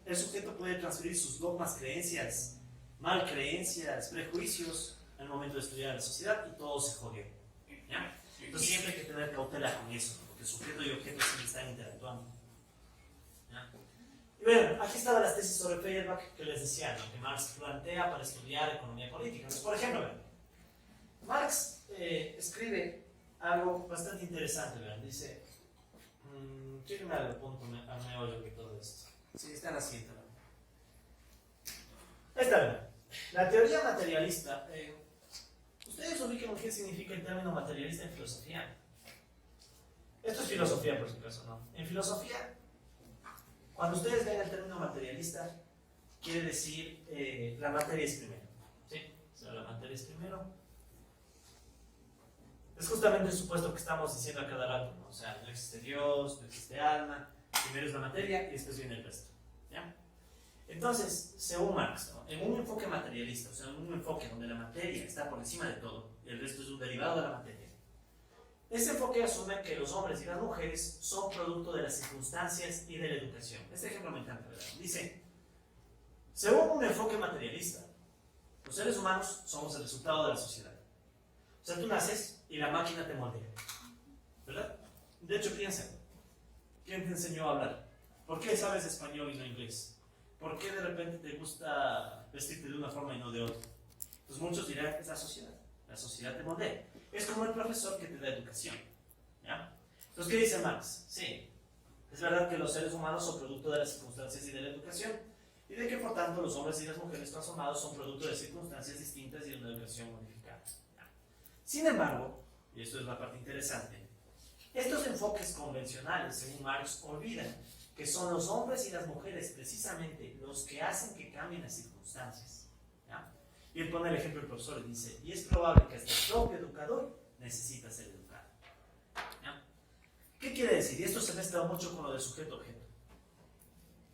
S1: el sujeto puede transferir sus dogmas, creencias, mal creencias, prejuicios al momento de estudiar a la sociedad y todo se jodió. ¿Ya? Entonces siempre hay que tener cautela con eso, porque el sujeto y objeto siempre están interactuando. ¿Ya? Y bueno, aquí estaban las tesis sobre Feuerbach que les decía, ¿no? Que Marx plantea para estudiar economía política. Entonces, por ejemplo, ¿verdad? Marx escribe algo bastante interesante, ¿verdad? Dice, quiero darle el punto al meollo de todo esto. Sí, está en la siguiente, ¿verdad? Ahí está, ¿verdad? La teoría materialista. ¿Ustedes ubican qué significa el término materialista en filosofía? Esto es filosofía, por supuesto, ¿no? En filosofía, cuando ustedes ven el término materialista, quiere decir la materia es primero. ¿Sí? O sea, la materia es primero. Es justamente el supuesto que estamos diciendo a cada rato, ¿no? O sea, no existe Dios, no existe alma, primero es la materia y después viene el resto. ¿Ya? Entonces, según Marx, ¿no? En un enfoque materialista, o sea, en un enfoque donde la materia está por encima de todo y el resto es un derivado de la materia, ese enfoque asume que los hombres y las mujeres son producto de las circunstancias y de la educación. Este ejemplo me encanta, ¿verdad? Dice, según un enfoque materialista, los seres humanos somos el resultado de la sociedad. O sea, tú naces y la máquina te moldea, ¿verdad? De hecho, piensa, ¿quién te enseñó a hablar? ¿Por qué sabes español y no inglés? ¿Por qué de repente te gusta vestirte de una forma y no de otra? Pues muchos dirán que es la sociedad te moldea. Es como el profesor que te da educación, ¿ya? Entonces, ¿qué dice Marx? Sí, es verdad que los seres humanos son producto de las circunstancias y de la educación, y de que por tanto los hombres y las mujeres transformados son producto de circunstancias distintas y de una educación modificada. ¿Ya? Sin embargo, y esto es la parte interesante, estos enfoques convencionales, según Marx, olvidan que son los hombres y las mujeres precisamente los que hacen que cambien las circunstancias. ¿Ya? Y él pone el ejemplo del profesor y dice, y es probable que hasta el propio educador necesita ser educado. ¿Ya? ¿Qué quiere decir? Y esto se mezcla mucho con lo de sujeto-objeto.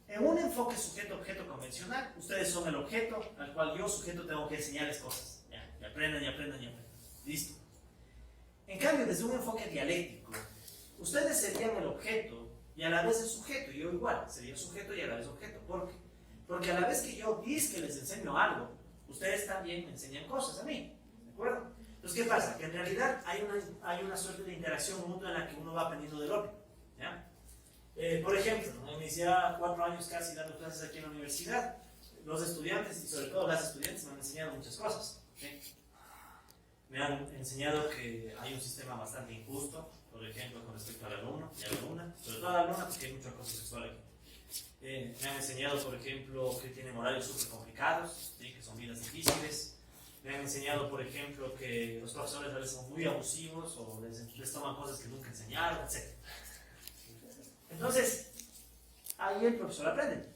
S1: En un enfoque sujeto-objeto convencional, ustedes son el objeto al cual yo, sujeto, tengo que enseñarles cosas. ¿Ya? Y aprendan, y aprendan, y aprendan. Listo. En cambio, desde un enfoque dialéctico, ustedes serían el objeto y a la vez el sujeto. Yo igual, sería sujeto y a la vez objeto. ¿Por qué? Porque a la vez que yo digo que les enseño algo, ustedes también me enseñan cosas a mí. ¿De acuerdo? Entonces, ¿qué pasa? Que en realidad hay una suerte de interacción mutua en la que uno va aprendiendo del otro. ¿Ya? Por ejemplo, ¿no? Me ya 4 años casi dando clases aquí en la universidad. Los estudiantes, y sobre todo las estudiantes, me han enseñado muchas cosas. ¿Sí? Me han enseñado que hay un sistema bastante injusto, por ejemplo, con respecto al alumno y a la alumna, sobre todo a la alumna porque hay mucho acoso sexual aquí. Me han enseñado, por ejemplo, que tienen horarios súper complicados, ¿sí? Que son vidas difíciles. Me han enseñado, por ejemplo, que los profesores a veces son muy abusivos o les toman cosas que nunca enseñaron, etc. Entonces, ahí el profesor aprende.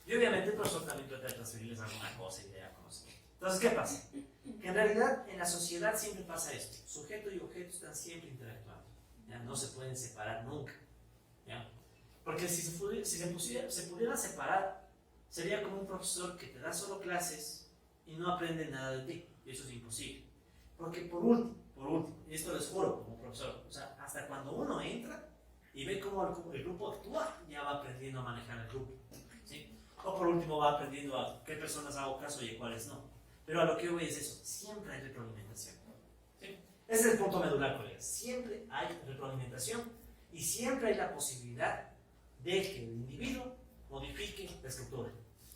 S1: Y obviamente el profesor también trata de transferirles alguna cosa, idea, conocimiento. Entonces, ¿qué pasa? Que en realidad en la sociedad siempre pasa esto. Sujeto y objeto están siempre interactuando. ¿Ya? No se pueden separar nunca. ¿Ya? Porque si se pudieran separar, sería como un profesor que te da solo clases y no aprende nada de ti. Y eso es imposible. Porque por último, y esto les juro como profesor, o sea, hasta cuando uno entra y ve cómo el grupo actúa, ya va aprendiendo a manejar el grupo. ¿Sí? O por último va aprendiendo a qué personas hago caso y a cuáles no. Pero a lo que voy es eso, siempre hay retroalimentación. ¿Sí? Ese es el punto medular, colegas. Siempre hay retroalimentación y siempre hay la posibilidad de que el individuo modifique la estructura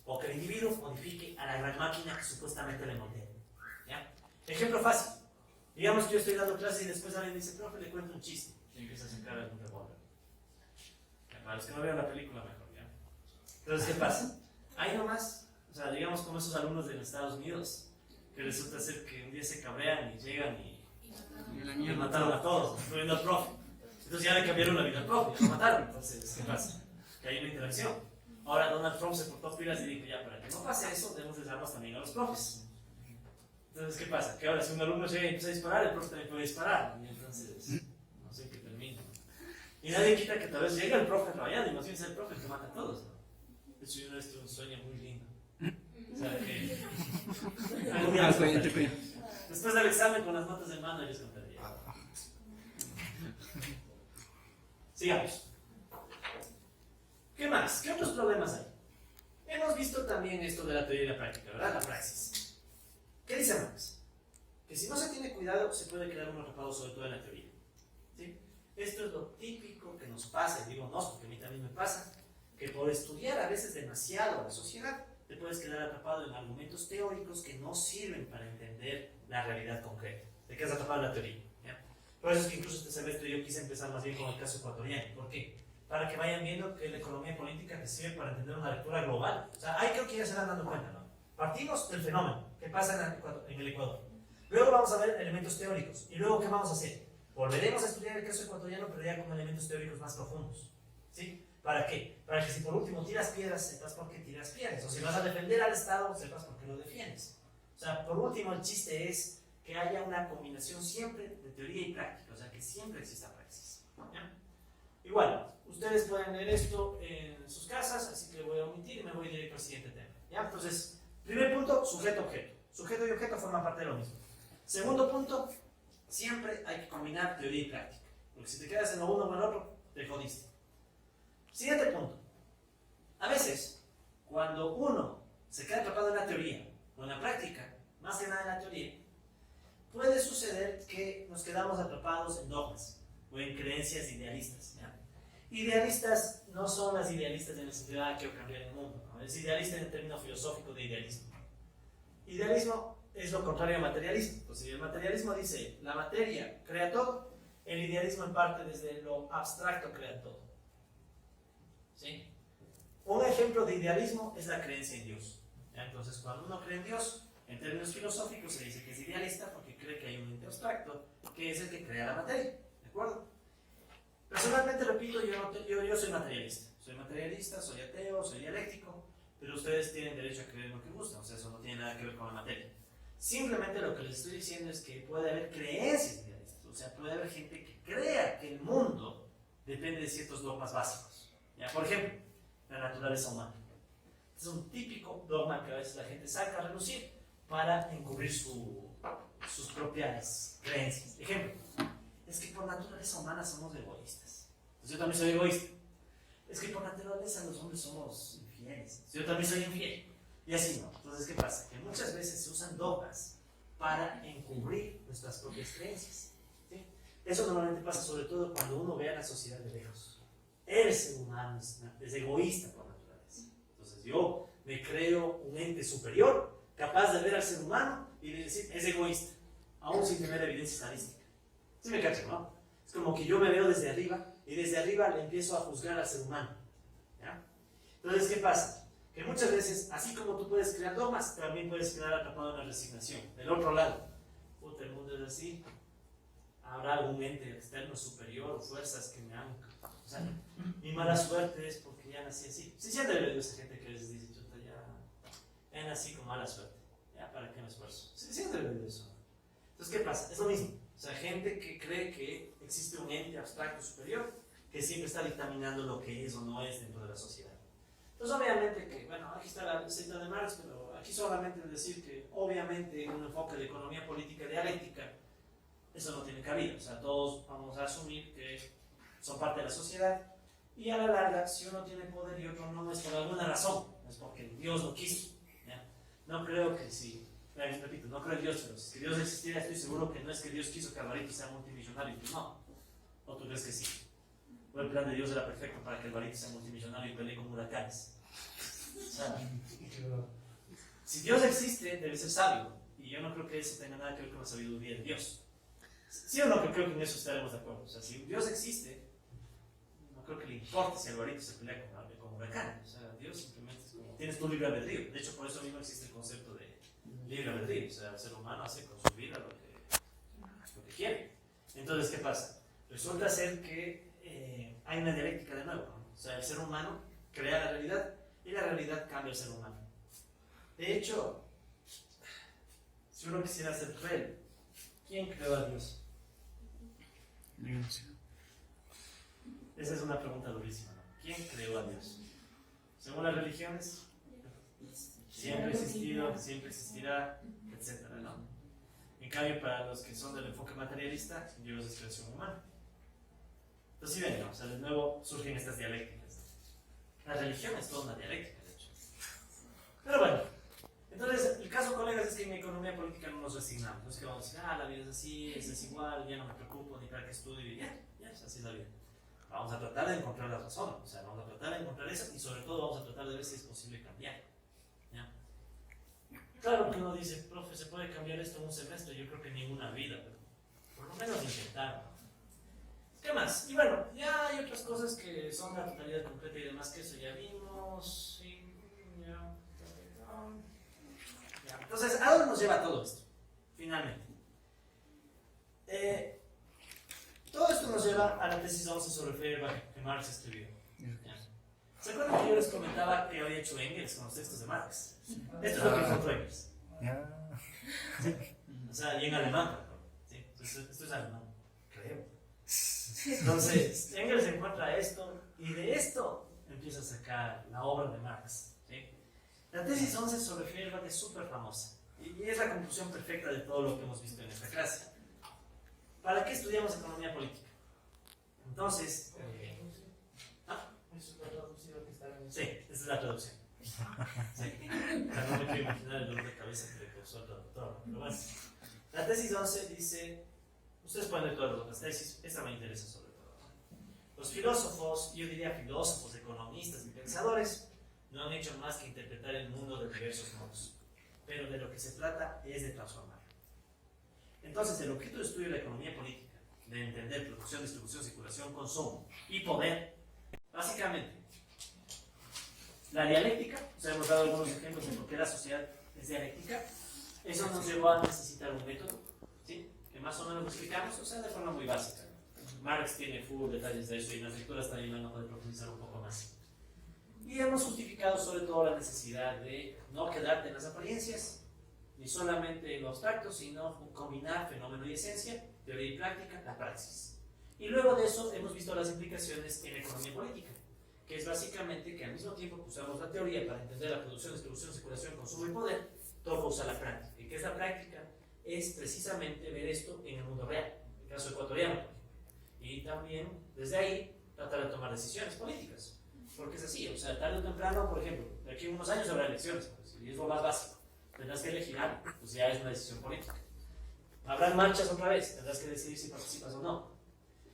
S1: o que el individuo modifique a la gran máquina que supuestamente le moldea. ¿Ya? Ejemplo fácil. Digamos que yo estoy dando clase y después alguien dice, profe, le cuento un chiste. y empieza a sacar algún revólver. Para los que no vieron la película, mejor, ¿ya? Entonces, ¿qué pasa? Ahí nomás, o sea, digamos como esos alumnos de los Estados Unidos, que resulta ser que un día se cabrean y llegan y mataron a todos, incluyendo al profe. Entonces ya le cambiaron la vida al profe, ya lo mataron. Entonces, ¿qué pasa? Que hay una interacción. Ahora Donald Trump se portó pilas y dijo, ya, para que no pase eso, debemos de darnos también a los profes. Entonces, ¿qué pasa? Que ahora si un alumno llega y empieza a disparar, el profe también puede disparar. Y entonces, no sé qué termina. Y nadie quita que tal vez llegue el profe rayado y más bien sea el profe que mata a todos, ¿no? De hecho, yo esto es un sueño muy lindo. O sea, que algún día les contaré. Después del examen con las notas en mano, yo les contaría. Sigamos. ¿Qué más? ¿Qué otros problemas hay? Hemos visto también esto de la teoría y la práctica, ¿verdad? La praxis. ¿Qué dice Marx? Que si no se tiene cuidado, se puede crear un atrapado, sobre todo en la teoría. ¿Sí? Esto es lo típico que nos pasa, y digo no, porque a mí también me pasa, que por estudiar a veces demasiado a la sociedad, te puedes quedar atrapado en argumentos teóricos que no sirven para entender la realidad concreta. Te quedas atrapado en la teoría. ¿Ya? Por eso es que incluso este semestre yo quise empezar más bien con el caso ecuatoriano. ¿Por qué? Para que vayan viendo que la economía política te sirve para entender una lectura global. O sea, ahí creo que ya se van dando cuenta, ¿no? Partimos del fenómeno que pasa en el Ecuador. Luego vamos a ver elementos teóricos. ¿Y luego qué vamos a hacer? Volveremos a estudiar el caso ecuatoriano, pero ya con elementos teóricos más profundos. ¿Sí? ¿Para qué? Para que si por último tiras piedras, sepas por qué tiras piedras. O si vas a defender al Estado, sepas por qué lo defiendes. O sea, por último, el chiste es que haya una combinación siempre de teoría y práctica. O sea, que siempre exista praxis. ¿Ya? Igual, ustedes pueden leer esto en sus casas, así que voy a omitir y me voy directo al siguiente tema. ¿Ya? Entonces, primer punto, sujeto-objeto. Sujeto y objeto forman parte de lo mismo. Segundo punto, siempre hay que combinar teoría y práctica. Porque si te quedas en lo uno o en el otro, te jodiste. Siguiente punto. A veces, cuando uno se queda atrapado en la teoría o en la práctica, más que nada en la teoría, puede suceder que nos quedamos atrapados en dogmas o en creencias idealistas. ¿Ya? Idealistas no son las idealistas en el sentido de quiero cambiar el mundo, ¿no? Es idealista en el término filosófico de idealismo. Idealismo es lo contrario al materialismo. Entonces, si el materialismo dice la materia crea todo, el idealismo en parte desde lo abstracto crea todo. ¿Sí? Un ejemplo de idealismo es la creencia en Dios. ¿Ya? Entonces, cuando uno cree en Dios, en términos filosóficos se dice que es idealista porque cree que hay un ente abstracto que es el que crea la materia. ¿De acuerdo? Personalmente, repito, yo soy materialista. Soy materialista, soy ateo, soy dialéctico, pero ustedes tienen derecho a creer lo que gustan, o sea, eso no tiene nada que ver con la materia. Simplemente lo que les estoy diciendo es que puede haber creencias idealistas, o sea, puede haber gente que crea que el mundo depende de ciertos dogmas básicos. ¿Ya? Por ejemplo, la naturaleza humana. Es un típico dogma que a veces la gente saca a relucir para encubrir sus propias creencias. Ejemplo, es que por naturaleza humana somos egoístas. Entonces, yo también soy egoísta. Es que por naturaleza los hombres somos infieles. Yo también soy infiel. Y así no. Entonces, ¿qué pasa? Que muchas veces se usan dogmas para encubrir nuestras propias creencias. ¿Sí? Eso normalmente pasa sobre todo cuando uno ve a la sociedad de lejos. El ser humano es egoísta por naturaleza. Entonces, yo me creo un ente superior capaz de ver al ser humano y de decir, es egoísta, aún sin tener evidencia estadística. ¿Sí me cachan, no? Es como que yo me veo desde arriba y desde arriba le empiezo a juzgar al ser humano. ¿Ya? Entonces, ¿qué pasa? Que muchas veces, así como tú puedes crear dogmas, también puedes quedar atrapado en la resignación. Del otro lado, puta, el mundo es así. Habrá algún ente externo superior o fuerzas que me han... O sea, mi mala suerte es porque ya nací así. Sí, siempre veo esa gente que les dice, chuta, ya nací con mala suerte. Ya, ¿para qué me esfuerzo? Sí, siempre veo eso. Entonces, ¿qué pasa? Es lo mismo. O sea, gente que cree que existe un ente abstracto superior que siempre está dictaminando lo que es o no es dentro de la sociedad. Entonces, obviamente que, bueno, aquí está la cita de Marx, pero aquí solamente decir que, obviamente, en un enfoque de economía política dialéctica, eso no tiene cabida. O sea, todos vamos a asumir que son parte de la sociedad y a la larga, si uno tiene poder y otro no, es por alguna razón, no es porque Dios lo quiso. ¿Ya? No creo que si, repito, no creo en Dios, pero si Dios existiera, estoy seguro que no es que Dios quiso que Alvarito sea multimillonario, pues no. ¿O tú crees que sí? O el plan de Dios era perfecto para que Alvarito sea multimillonario y pelee con huracanes. O sea, si Dios existe, debe ser sabio. Y yo no creo que eso tenga nada que ver con la sabiduría de Dios. ¿Sí o no? Que creo que en eso estaremos de acuerdo. O sea, si Dios existe, no creo que le importe si Alvarito se pelea con Huracán. O sea, Dios simplemente es como, tienes tu libre albedrío. De hecho, por eso mismo existe el concepto de libre albedrío. O sea, el ser humano hace con su vida lo que quiere. Entonces, ¿qué pasa? Resulta ser que hay una dialéctica de nuevo, ¿no? O sea, el ser humano crea la realidad y la realidad cambia al ser humano. De hecho, si uno quisiera ser cruel, ¿quién creó a Dios? Esa es una pregunta durísima, ¿no? ¿Quién creó a Dios? Según las religiones, siempre ha existido, siempre existirá, etcétera, ¿no? En cambio, para los que son del enfoque materialista, Dios es creación humana. Entonces, sí ven, ¿no? O sea, de nuevo surgen estas dialécticas. La religión es toda una dialéctica, de hecho. Pero bueno, entonces, el caso, colegas, es que en economía política no nos resignamos. No es que vamos a decir, la vida es así, es igual, ya no me preocupo ni para qué estudio, y ya, así es la vida. Vamos a tratar de encontrar la razón, o sea, vamos a tratar de encontrar eso y sobre todo vamos a tratar de ver si es posible cambiar. ¿Ya? Claro que uno dice, profe, ¿se puede cambiar esto en un semestre? Yo creo que en ninguna vida, pero por lo menos intentar. ¿Qué más? Y bueno, ya hay otras cosas que son la totalidad completa y demás, que eso ya vimos. Entonces, ¿a dónde nos lleva todo esto? Finalmente. Todo esto nos lleva a la tesis 11 sobre Feuerbach que Marx escribió. ¿Ya? ¿Se acuerdan que yo les comentaba que había hecho Engels con los textos de Marx? Esto es lo que encontró Engels. ¿Sí? O sea, y en alemán, ¿sí? Entonces, esto es alemán, creo. Entonces, Engels encuentra esto y de esto empieza a sacar la obra de Marx. ¿Sí? La tesis 11 sobre Feuerbach es súper famosa y es la conclusión perfecta de todo lo que hemos visto en esta clase. ¿Para qué estudiamos economía política? Entonces, sí, esta es la traducción. Sí. O sea, no me quiero imaginar el dolor de cabeza que le causó al traductor, pero bueno. La tesis 11 dice, ustedes pueden leer todas las otras tesis, esta me interesa sobre todo. Los filósofos, yo diría filósofos, economistas y pensadores, no han hecho más que interpretar el mundo de diversos modos, pero de lo que se trata es de transformarlo. Entonces, el objeto de estudio de la economía política, de entender producción, distribución, circulación, consumo y poder, básicamente, la dialéctica, o sea, hemos dado algunos ejemplos de por qué la sociedad es dialéctica, eso nos llevó a necesitar un método, ¿sí? Que más o menos lo explicamos, o sea, de forma muy básica. Marx tiene full detalles de eso y en las lecturas también van a poder profundizar un poco más. Y hemos justificado sobre todo la necesidad de no quedarte en las apariencias, ni solamente en lo abstracto, sino combinar fenómeno y esencia, teoría y práctica, la praxis. Y luego de eso hemos visto las implicaciones en economía política, que es básicamente que al mismo tiempo que usamos la teoría para entender la producción, distribución, circulación, consumo y poder, toca usar la práctica. ¿Y qué es la práctica? Es precisamente ver esto en el mundo real, en el caso ecuatoriano. Y también, desde ahí, tratar de tomar decisiones políticas. Porque es así, o sea, tarde o temprano, por ejemplo, de aquí a unos años habrá elecciones, pues, y es lo más básico. Tendrás que elegir algo, pues ya es una decisión política. Habrán marchas otra vez, tendrás que decidir si participas o no.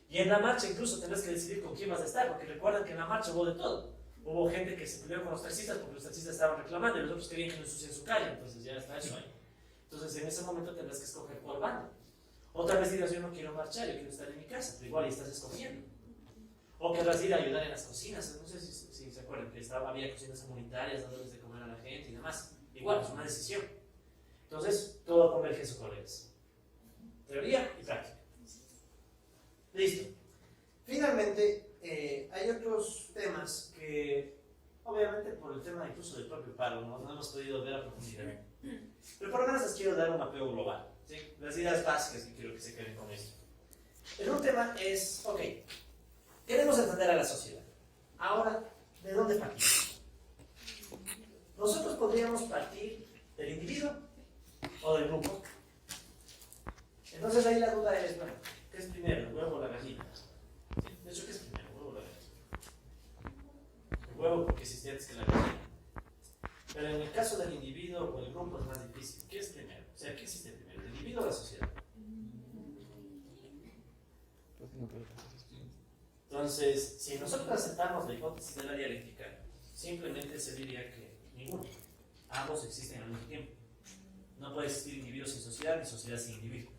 S1: Y en la marcha incluso tendrás que decidir con quién vas a estar, porque recuerden que en la marcha hubo de todo. Hubo gente que se peleó con los taxistas porque los taxistas estaban reclamando y los otros querían que no ensucien su calle, entonces ya está eso ahí. Entonces en ese momento tendrás que escoger por bando. Otra vez dirás, yo no quiero marchar, yo quiero estar en mi casa, pero igual ahí estás escogiendo. O querrás ir a ayudar en las cocinas, no sé si se acuerdan que había cocinas comunitarias dándoles de comer a la gente y demás. Igual, es una decisión. Entonces, todo converge en sus colegas. Teoría y práctica. Listo. Finalmente, hay otros temas que, obviamente, por el tema incluso del propio paro, no hemos podido ver a profundidad. Pero por lo menos les quiero dar un apego global. ¿Sí? Las ideas básicas que quiero que se queden con esto. El un tema es, ok, queremos entender a la sociedad. Ahora, ¿de dónde partimos? Nosotros podríamos partir del individuo o del grupo. Entonces ahí la duda es, bueno, ¿qué es primero, el huevo o la gallina? ¿Sí? De hecho, ¿qué es primero, el huevo o la gallina? El huevo porque existe antes que la gallina. Pero en el caso del individuo o el grupo es más difícil. ¿Qué es primero? O sea, ¿qué existe primero, el individuo o la sociedad? Entonces, si nosotros aceptamos la hipótesis de la dialéctica, simplemente se diría que ninguno. Ambos existen al mismo tiempo. No puede existir individuo sin sociedad ni sociedad sin individuo.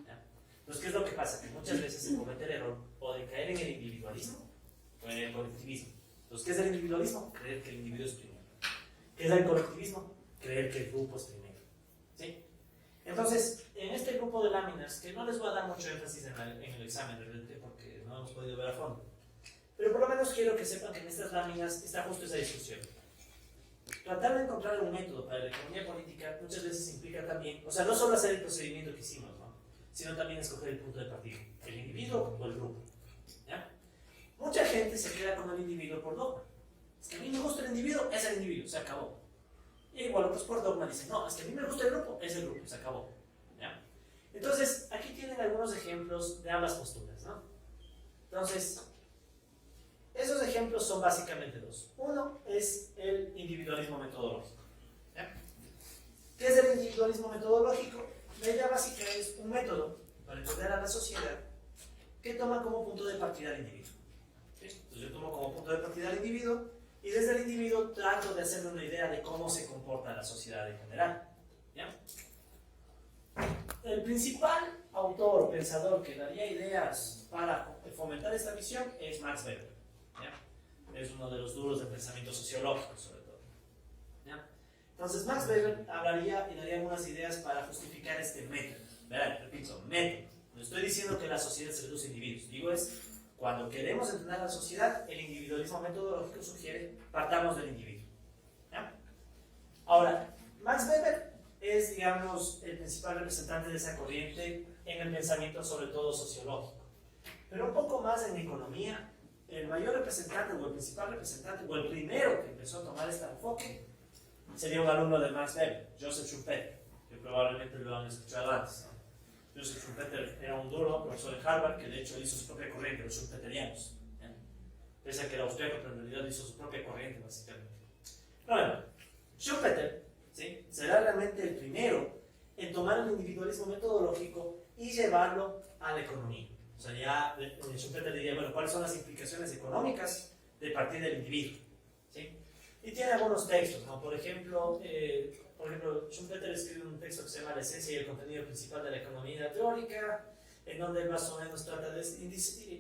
S1: ¿Ya? Entonces, ¿qué es lo que pasa? Que muchas veces se comete el error o de caer en el individualismo o en el colectivismo. Entonces, ¿qué es el individualismo? Creer que el individuo es primero. ¿Qué es el colectivismo? Creer que el grupo es primero. ¿Sí? Entonces, en este grupo de láminas, que no les voy a dar mucho énfasis en el examen realmente porque no hemos podido ver a fondo, pero por lo menos quiero que sepan que en estas láminas está justo esa discusión. Tratar de encontrar un método para la economía política muchas veces implica también, o sea, no solo hacer el procedimiento que hicimos, ¿no? Sino también escoger el punto de partida, el individuo o el grupo. ¿Ya? Mucha gente se queda con el individuo por dogma. Es que a mí me gusta el individuo, es el individuo, se acabó. Y igual otros por dogma dicen, no, es que a mí me gusta el grupo, es el grupo, se acabó. ¿Ya? Entonces, aquí tienen algunos ejemplos de ambas posturas, ¿no? Entonces, esos ejemplos son básicamente dos. Uno es el individualismo metodológico. ¿Ya? ¿Qué es el individualismo metodológico? La idea básica es un método para entender a la sociedad que toma como punto de partida al individuo. ¿Sí? Entonces yo tomo como punto de partida al individuo y desde el individuo trato de hacerme una idea de cómo se comporta la sociedad en general. ¿Ya? El principal autor o pensador que daría ideas para fomentar esta visión es Max Weber. ¿Ya? Es uno de los duros del pensamiento sociológico, sobre todo. ¿Ya? Entonces, Max Weber hablaría y daría algunas ideas para justificar este método. Verán, repito, método. No estoy diciendo que la sociedad se reduce a individuos. Digo es, cuando queremos entender a la sociedad, el individualismo metodológico sugiere partamos del individuo. ¿Ya? Ahora, Max Weber es, digamos, el principal representante de esa corriente en el pensamiento, sobre todo sociológico. Pero un poco más en economía, el mayor representante o el principal representante o el primero que empezó a tomar este enfoque sería un alumno de Max Weber, Joseph Schumpeter, que probablemente lo han escuchado antes, ¿no? Joseph Schumpeter era un duro profesor de Harvard que de hecho hizo su propia corriente, los schumpeterianos. Pese a que era austríaco, pero en realidad hizo su propia corriente, básicamente. Pero bueno, Schumpeter, ¿sí?, será realmente el primero en tomar el individualismo metodológico y llevarlo a la economía. O sea, ya Schumpeter diría, bueno, ¿cuáles son las implicaciones económicas de partir del individuo? ¿Sí? Y tiene algunos textos, ¿no? Por ejemplo, Schumpeter escribe un texto que se llama La esencia y el contenido principal de la economía teórica, en donde él más o menos trata de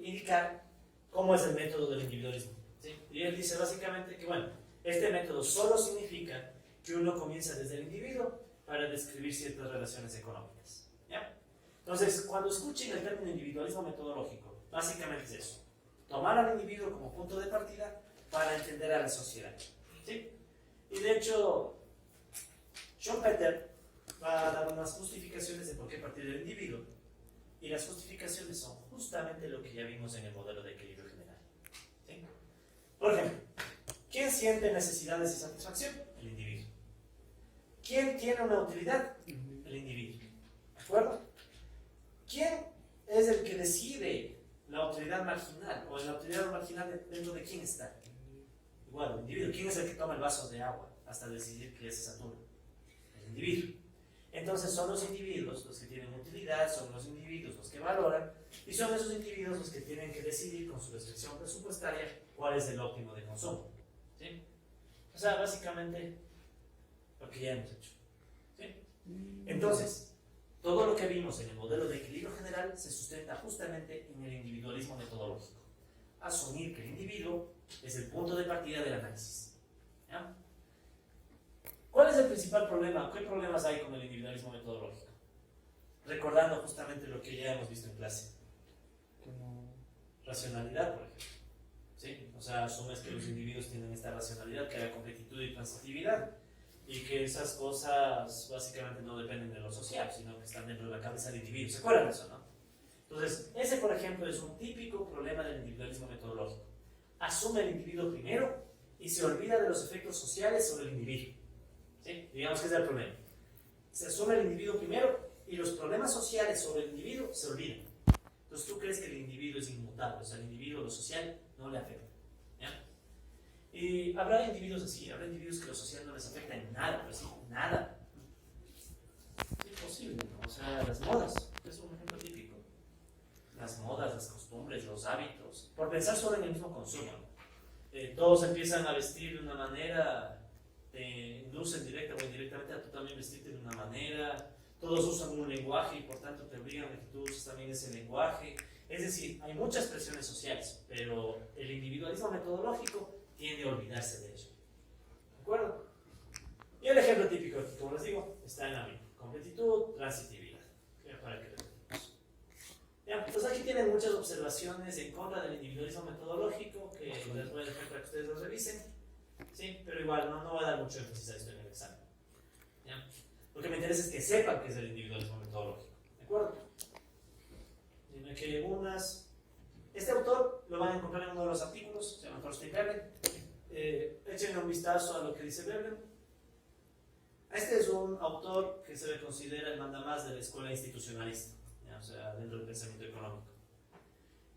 S1: indicar cómo es el método del individualismo. ¿Sí? Y él dice básicamente que, bueno, este método solo significa que uno comienza desde el individuo para describir ciertas relaciones económicas. ¿Ya? Entonces, cuando escuchen el término individualismo metodológico, básicamente es eso: tomar al individuo como punto de partida para entender a la sociedad. ¿Sí? Y de hecho, Schumpeter va a dar unas justificaciones de por qué partir del individuo, y las justificaciones son justamente lo que ya vimos en el modelo de equilibrio general. ¿Sí? Por ejemplo, ¿quién siente necesidades y satisfacción? El individuo. ¿Quién tiene una utilidad? El individuo. ¿De acuerdo? ¿Quién es el que decide la utilidad marginal? O la utilidad marginal dentro de quién está. Igual, el individuo. ¿Quién es el que toma el vaso de agua hasta decidir que se satura? El individuo. Entonces son los individuos los que tienen utilidad, son los individuos los que valoran, y son esos individuos los que tienen que decidir con su restricción presupuestaria cuál es el óptimo de consumo. ¿Sí? O sea, básicamente lo que ya hemos hecho. ¿Sí? Entonces, todo lo que vimos en el modelo de equilibrio general se sustenta justamente en el individualismo metodológico. Asumir que el individuo es el punto de partida del análisis. ¿Ya? ¿Cuál es el principal problema? ¿Qué problemas hay con el individualismo metodológico? Recordando justamente lo que ya hemos visto en clase. Como racionalidad, por ejemplo. ¿Sí? O sea, asumes que los individuos tienen esta racionalidad, que hay completitud y transitividad, y que esas cosas básicamente no dependen de lo social, sino que están dentro de la cabeza del individuo. ¿Se acuerdan de eso, no? Entonces, ese, por ejemplo, es un típico problema del individualismo metodológico. Asume el individuo primero y se olvida de los efectos sociales sobre el individuo. ¿Sí? Digamos que ese es el problema. Se asume el individuo primero y los problemas sociales sobre el individuo se olvidan. Entonces tú crees que el individuo es inmutable, o sea, el individuo lo social no le afecta. ¿Ya? Y habrá individuos así, habrá individuos que lo social no les afecta en nada, pero sí, nada. Es imposible, ¿no? O sea, las modas, es un ejemplo típico. Las modas, las costumbres, los hábitos, por pensar solo en el mismo consumo. Todos empiezan a vestir de una manera, te inducen directa o indirectamente a tú también vestirte de una manera, todos usan un lenguaje y por tanto te obligan a que tú uses también ese lenguaje. Es decir, hay muchas presiones sociales, pero el individualismo metodológico tiende a olvidarse de ello. ¿De acuerdo? Y el ejemplo típico, como les digo, está en la misma. Completitud, transitividad. Para que lo entendamos. Ya, entonces aquí tienen muchas observaciones en contra del individualismo metodológico que les voy a dejar para que ustedes los revisen. Sí, pero igual no voy a dar mucho énfasis a esto en el examen. ¿Ya? Lo que me interesa es que sepan qué es el individualismo metodológico. ¿De acuerdo? Dime que hay algunas. Este autor lo van a encontrar en uno de los artículos, se llama Thorstein Veblen. Échenle un vistazo a lo que dice Veblen. Este es un autor que se le considera el mandamás de la escuela institucionalista, ¿ya? O sea, dentro del pensamiento económico.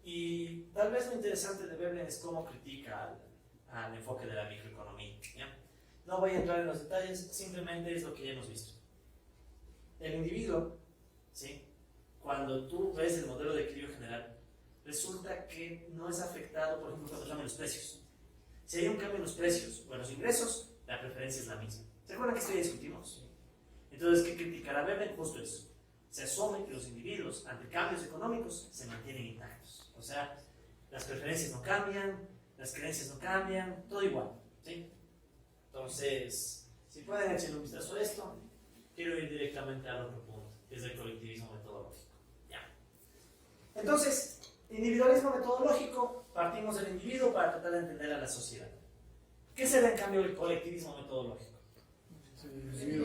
S1: Y tal vez lo interesante de Veblen es cómo critica al enfoque de la microeconomía. ¿Ya? No voy a entrar en los detalles, simplemente es lo que ya hemos visto. El individuo, ¿sí? Cuando tú ves el modelo de equilibrio general, resulta que no es afectado, por ejemplo, cuando cambian los precios. Si hay un cambio en los precios o en los ingresos, la preferencia es la misma. ¿Se acuerdan que esto ya discutimos? Entonces, ¿qué criticará Veblen? Justo eso. Se asume que los individuos, ante cambios económicos, se mantienen intactos. O sea, las preferencias no cambian, las creencias no cambian, todo igual. ¿Sí? Entonces, si pueden echarle un vistazo a esto, quiero ir directamente al otro punto, que es el colectivismo metodológico. Ya. Entonces, individualismo metodológico, partimos del individuo para tratar de entender a la sociedad. ¿Qué será en cambio el colectivismo metodológico?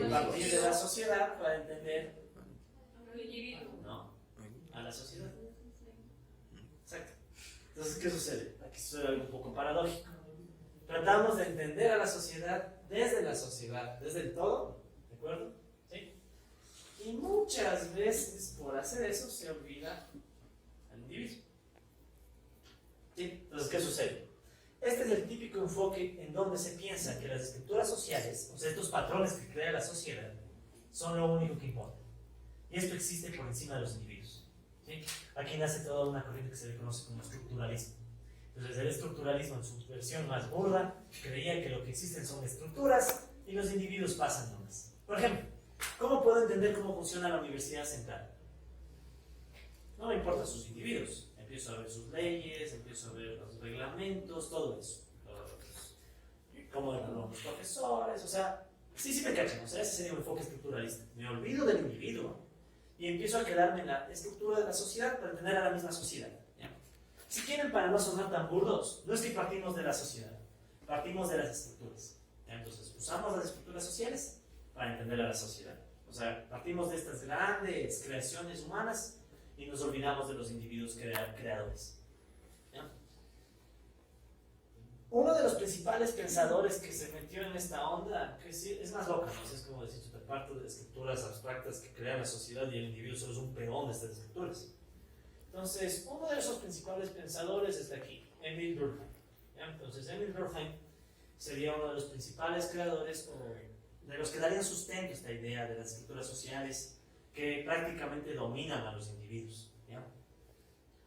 S1: Partir de la sociedad para entender no, a la sociedad. Exacto. Entonces, ¿qué sucede? Aquí sucede algo un poco paradójico. Tratamos de entender a la sociedad, desde el todo, ¿de acuerdo? ¿Sí? Y muchas veces, por hacer eso, se olvida al individuo. ¿Sí? Entonces, ¿qué sucede? Este es el típico enfoque en donde se piensa que las estructuras sociales, o sea, estos patrones que crea la sociedad, son lo único que importa. Y esto existe por encima de los individuos. ¿Sí? Aquí nace toda una corriente que se le conoce como estructuralismo. Entonces, el estructuralismo, en su versión más burda, creía que lo que existen son estructuras y los individuos pasan nomás. Por ejemplo, ¿cómo puedo entender cómo funciona la Universidad Central? No me importan sus individuos. Empiezo a ver sus leyes, empiezo a ver los reglamentos, todo eso. Cómo evalúan los profesores, o sea, sí me cachan, o sea, ese sería un enfoque estructuralista. Me olvido del individuo y empiezo a quedarme en la estructura de la sociedad para entender a la misma sociedad. ¿Ya? Si quieren, para no sonar tan burdos, no es que partimos de la sociedad, partimos de las estructuras. ¿Ya? Entonces, usamos las estructuras sociales para entender a la sociedad. O sea, partimos de estas grandes creaciones humanas y nos olvidamos de los individuos creadores. ¿Ya? Uno de los principales pensadores que se metió en esta onda, que sí, es más loca, ¿no? Es como decir, te parto de estructuras abstractas que crean la sociedad y el individuo solo es un peón de estas estructuras. Entonces, uno de esos principales pensadores está aquí, Emil Durkheim. ¿Ya? Entonces, Emil Durkheim sería uno de los principales creadores o de los que darían sustento a esta idea de las estructuras sociales que prácticamente dominan a los individuos. ¿Ya?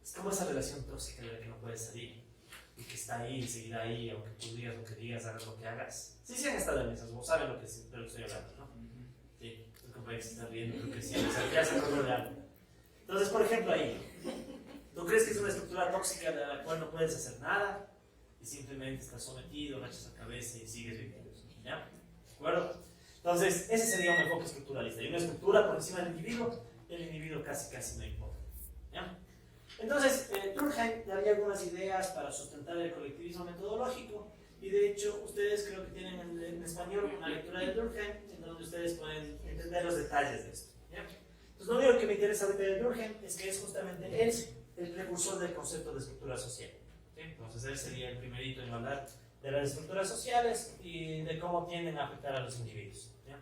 S1: Es como esa relación tóxica de la que no puedes salir y que está ahí y seguirá ahí, aunque tú digas lo que digas, hagas lo que hagas. Sí han estado en esas, vos saben de lo que estoy hablando, ¿no? Sí, el compañero se está riendo, creo que sí, ya se acordó de algo. Entonces, por ejemplo, ahí, ¿tú crees que es una estructura tóxica de la cual no puedes hacer nada y simplemente estás sometido, agachas la cabeza y sigues viviendo? ¿Ya? ¿De acuerdo? Entonces, ese sería un enfoque estructuralista. Hay una estructura por encima del individuo y el individuo casi no importa. ¿Ya? Entonces, Durkheim daría algunas ideas para sustentar el colectivismo metodológico y de hecho, ustedes creo que tienen en español una lectura de Durkheim en donde ustedes pueden entender los detalles de esto. ¿Ya? Entonces, lo único que me interesa ahorita de Durkheim es que es justamente él el precursor del concepto de estructura social. ¿Sí? Entonces, él sería el primerito en hablar de las estructuras sociales y de cómo tienden a afectar a los individuos. ¿Ya?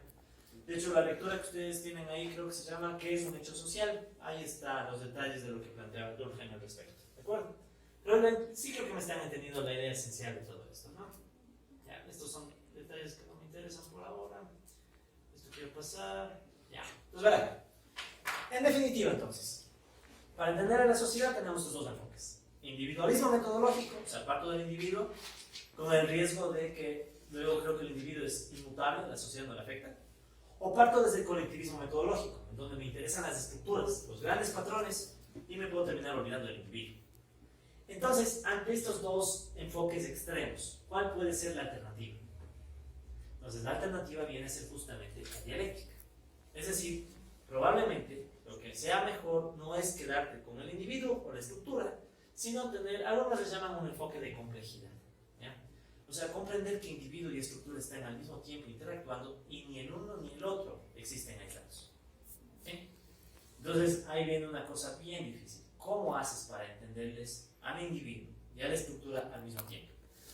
S1: De hecho, la lectura que ustedes tienen ahí creo que se llama ¿Qué es un hecho social? Ahí están los detalles de lo que plantea Durkheim al respecto. ¿De acuerdo? Pero sí creo que me están entendiendo la idea esencial de todo esto, ¿no? Ya, estos son detalles que no me interesan por ahora. Esto quiero pasar. Ya, pues verán. En definitiva, entonces, para entender a la sociedad tenemos estos dos enfoques. Individualismo metodológico, o sea, parto del individuo, con el riesgo de que luego creo que el individuo es inmutable, la sociedad no le afecta. O parto desde el colectivismo metodológico, en donde me interesan las estructuras, los grandes patrones, y me puedo terminar olvidando del individuo. Entonces, ante estos dos enfoques extremos, ¿cuál puede ser la alternativa? Entonces, la alternativa viene a ser justamente la dialéctica. Es decir, probablemente lo que sea mejor no es quedarte con el individuo o la estructura, sino tener, algunos les llaman un enfoque de complejidad. ¿Ya? O sea, comprender que individuo y estructura están al mismo tiempo interactuando y ni el uno ni el otro existen aislados. ¿Sí? Entonces, ahí viene una cosa bien difícil. ¿Cómo haces para entenderles al individuo y a la estructura al mismo tiempo?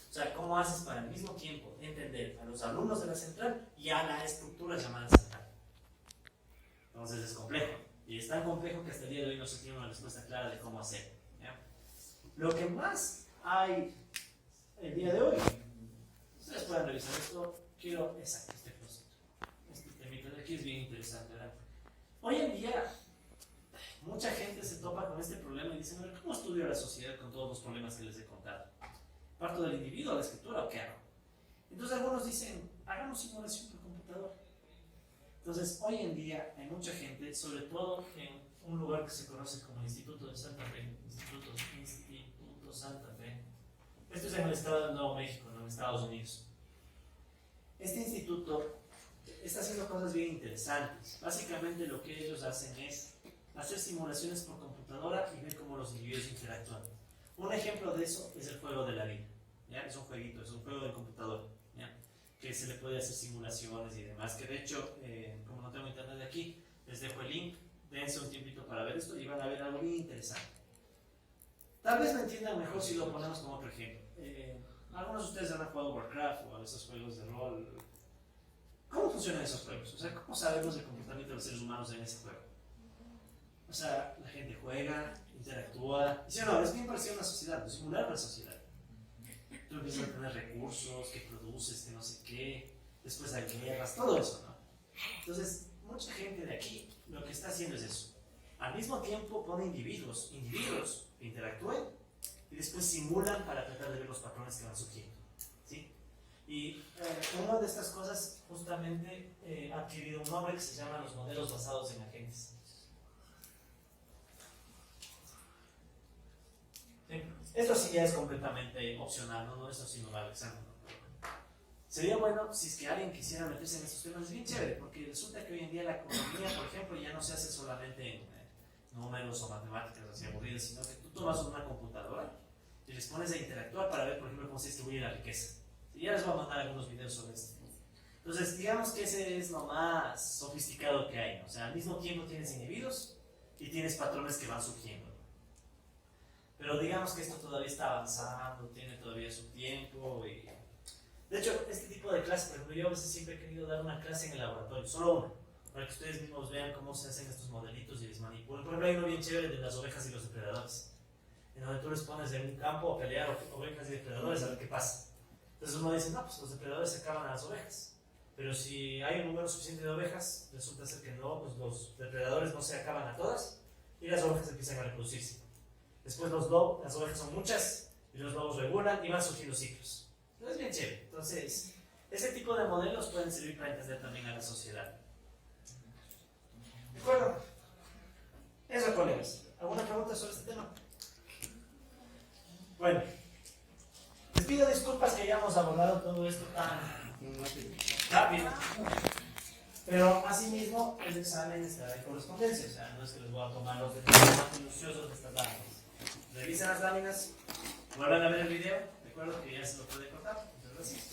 S1: O sea, ¿cómo haces para al mismo tiempo entender a los alumnos de la central y a la estructura llamada central? Entonces es complejo. Y es tan complejo que hasta el día de hoy no se tiene una respuesta clara de cómo hacerlo. ¿Ya? Lo que más hay el día de hoy, ustedes pueden revisar esto, quiero, exacto, este concepto. Este temita de aquí es bien interesante, ¿verdad? Hoy en día, mucha gente se topa con este problema y dice, ¿cómo estudio la sociedad con todos los problemas que les he contado? ¿Parto del individuo a la escritura o qué hago? Entonces algunos dicen, hagamos simulación por computadora. Entonces, hoy en día hay mucha gente, sobre todo en un lugar que se conoce como el Instituto de Santa Fe, Instituto Santa Fe. Esto es en el estado de Nuevo México, ¿no? En Estados Unidos. Este instituto está haciendo cosas bien interesantes. Básicamente lo que ellos hacen es hacer simulaciones por computadora y ver cómo los individuos interactúan. Un ejemplo de eso es el juego de la vida. ¿Ya? Es un jueguito, es un juego de computadora, ¿ya? Que se le puede hacer simulaciones y demás, que de hecho, como no tengo internet de aquí, les dejo el link, dense un tiempito para ver esto y van a ver algo bien interesante. Tal vez me entiendan mejor si lo ponemos como otro ejemplo. Algunos de ustedes han jugado Warcraft o esos juegos de rol. ¿Cómo funcionan esos juegos? O sea, ¿cómo sabemos el comportamiento de los seres humanos en ese juego? O sea, la gente juega, interactúa, y si no, es bien parecido a una sociedad, es simular una sociedad. Tú empiezas a tener recursos, que produces, que no sé qué, después hay guerras, todo eso, ¿no? Entonces, mucha gente de aquí lo que está haciendo es eso. Al mismo tiempo pone individuos que interactúen y después simulan para tratar de ver los patrones que van surgiendo, ¿sí? Y una de estas cosas justamente ha adquirido un nombre que se llama los modelos basados en agentes. ¿Sí? Esto sí ya es completamente opcional, ¿no? Esto sí no va al examen, ¿no? Sería bueno si es que alguien quisiera meterse en estos temas, es bien chévere, porque resulta que hoy en día la economía, por ejemplo, ya no se hace solamente en números o matemáticas así aburridas, sino que tú tomas una computadora y les pones a interactuar para ver, por ejemplo, cómo se distribuye la riqueza. Y ya les voy a mandar algunos videos sobre esto. Entonces, digamos que ese es lo más sofisticado que hay, ¿no? O sea, al mismo tiempo tienes individuos y tienes patrones que van surgiendo. Pero digamos que esto todavía está avanzando, tiene todavía su tiempo y... De hecho, este tipo de clases, por ejemplo, yo a veces siempre he querido dar una clase en el laboratorio, solo una, para que ustedes mismos vean cómo se hacen estos modelitos y les manipulan. Por ejemplo, hay uno bien chévere de las ovejas y los depredadores, en donde tú les pones en un campo a pelear ovejas y depredadores a ver qué pasa. Entonces uno dice, no, pues los depredadores se acaban a las ovejas, pero si hay un número suficiente de ovejas, resulta ser que no, pues los depredadores no se acaban a todas y las ovejas empiezan a reproducirse. Después las ovejas son muchas y los lobos regulan y van surgiendo ciclos. Es bien chévere. Entonces, ese tipo de modelos pueden servir para entender también a la sociedad. ¿De acuerdo? Eso, colegas. ¿Alguna pregunta sobre este tema? Bueno, les pido disculpas que hayamos abordado todo esto tan rápido. Pero asimismo, el examen estará en correspondencia. O sea, no es que les voy a tomar los detalles más minuciosos de estas láminas. Revisen las láminas, vuelvan a ver el video. Recuerdo que ya se lo puede cortar. Muchas gracias.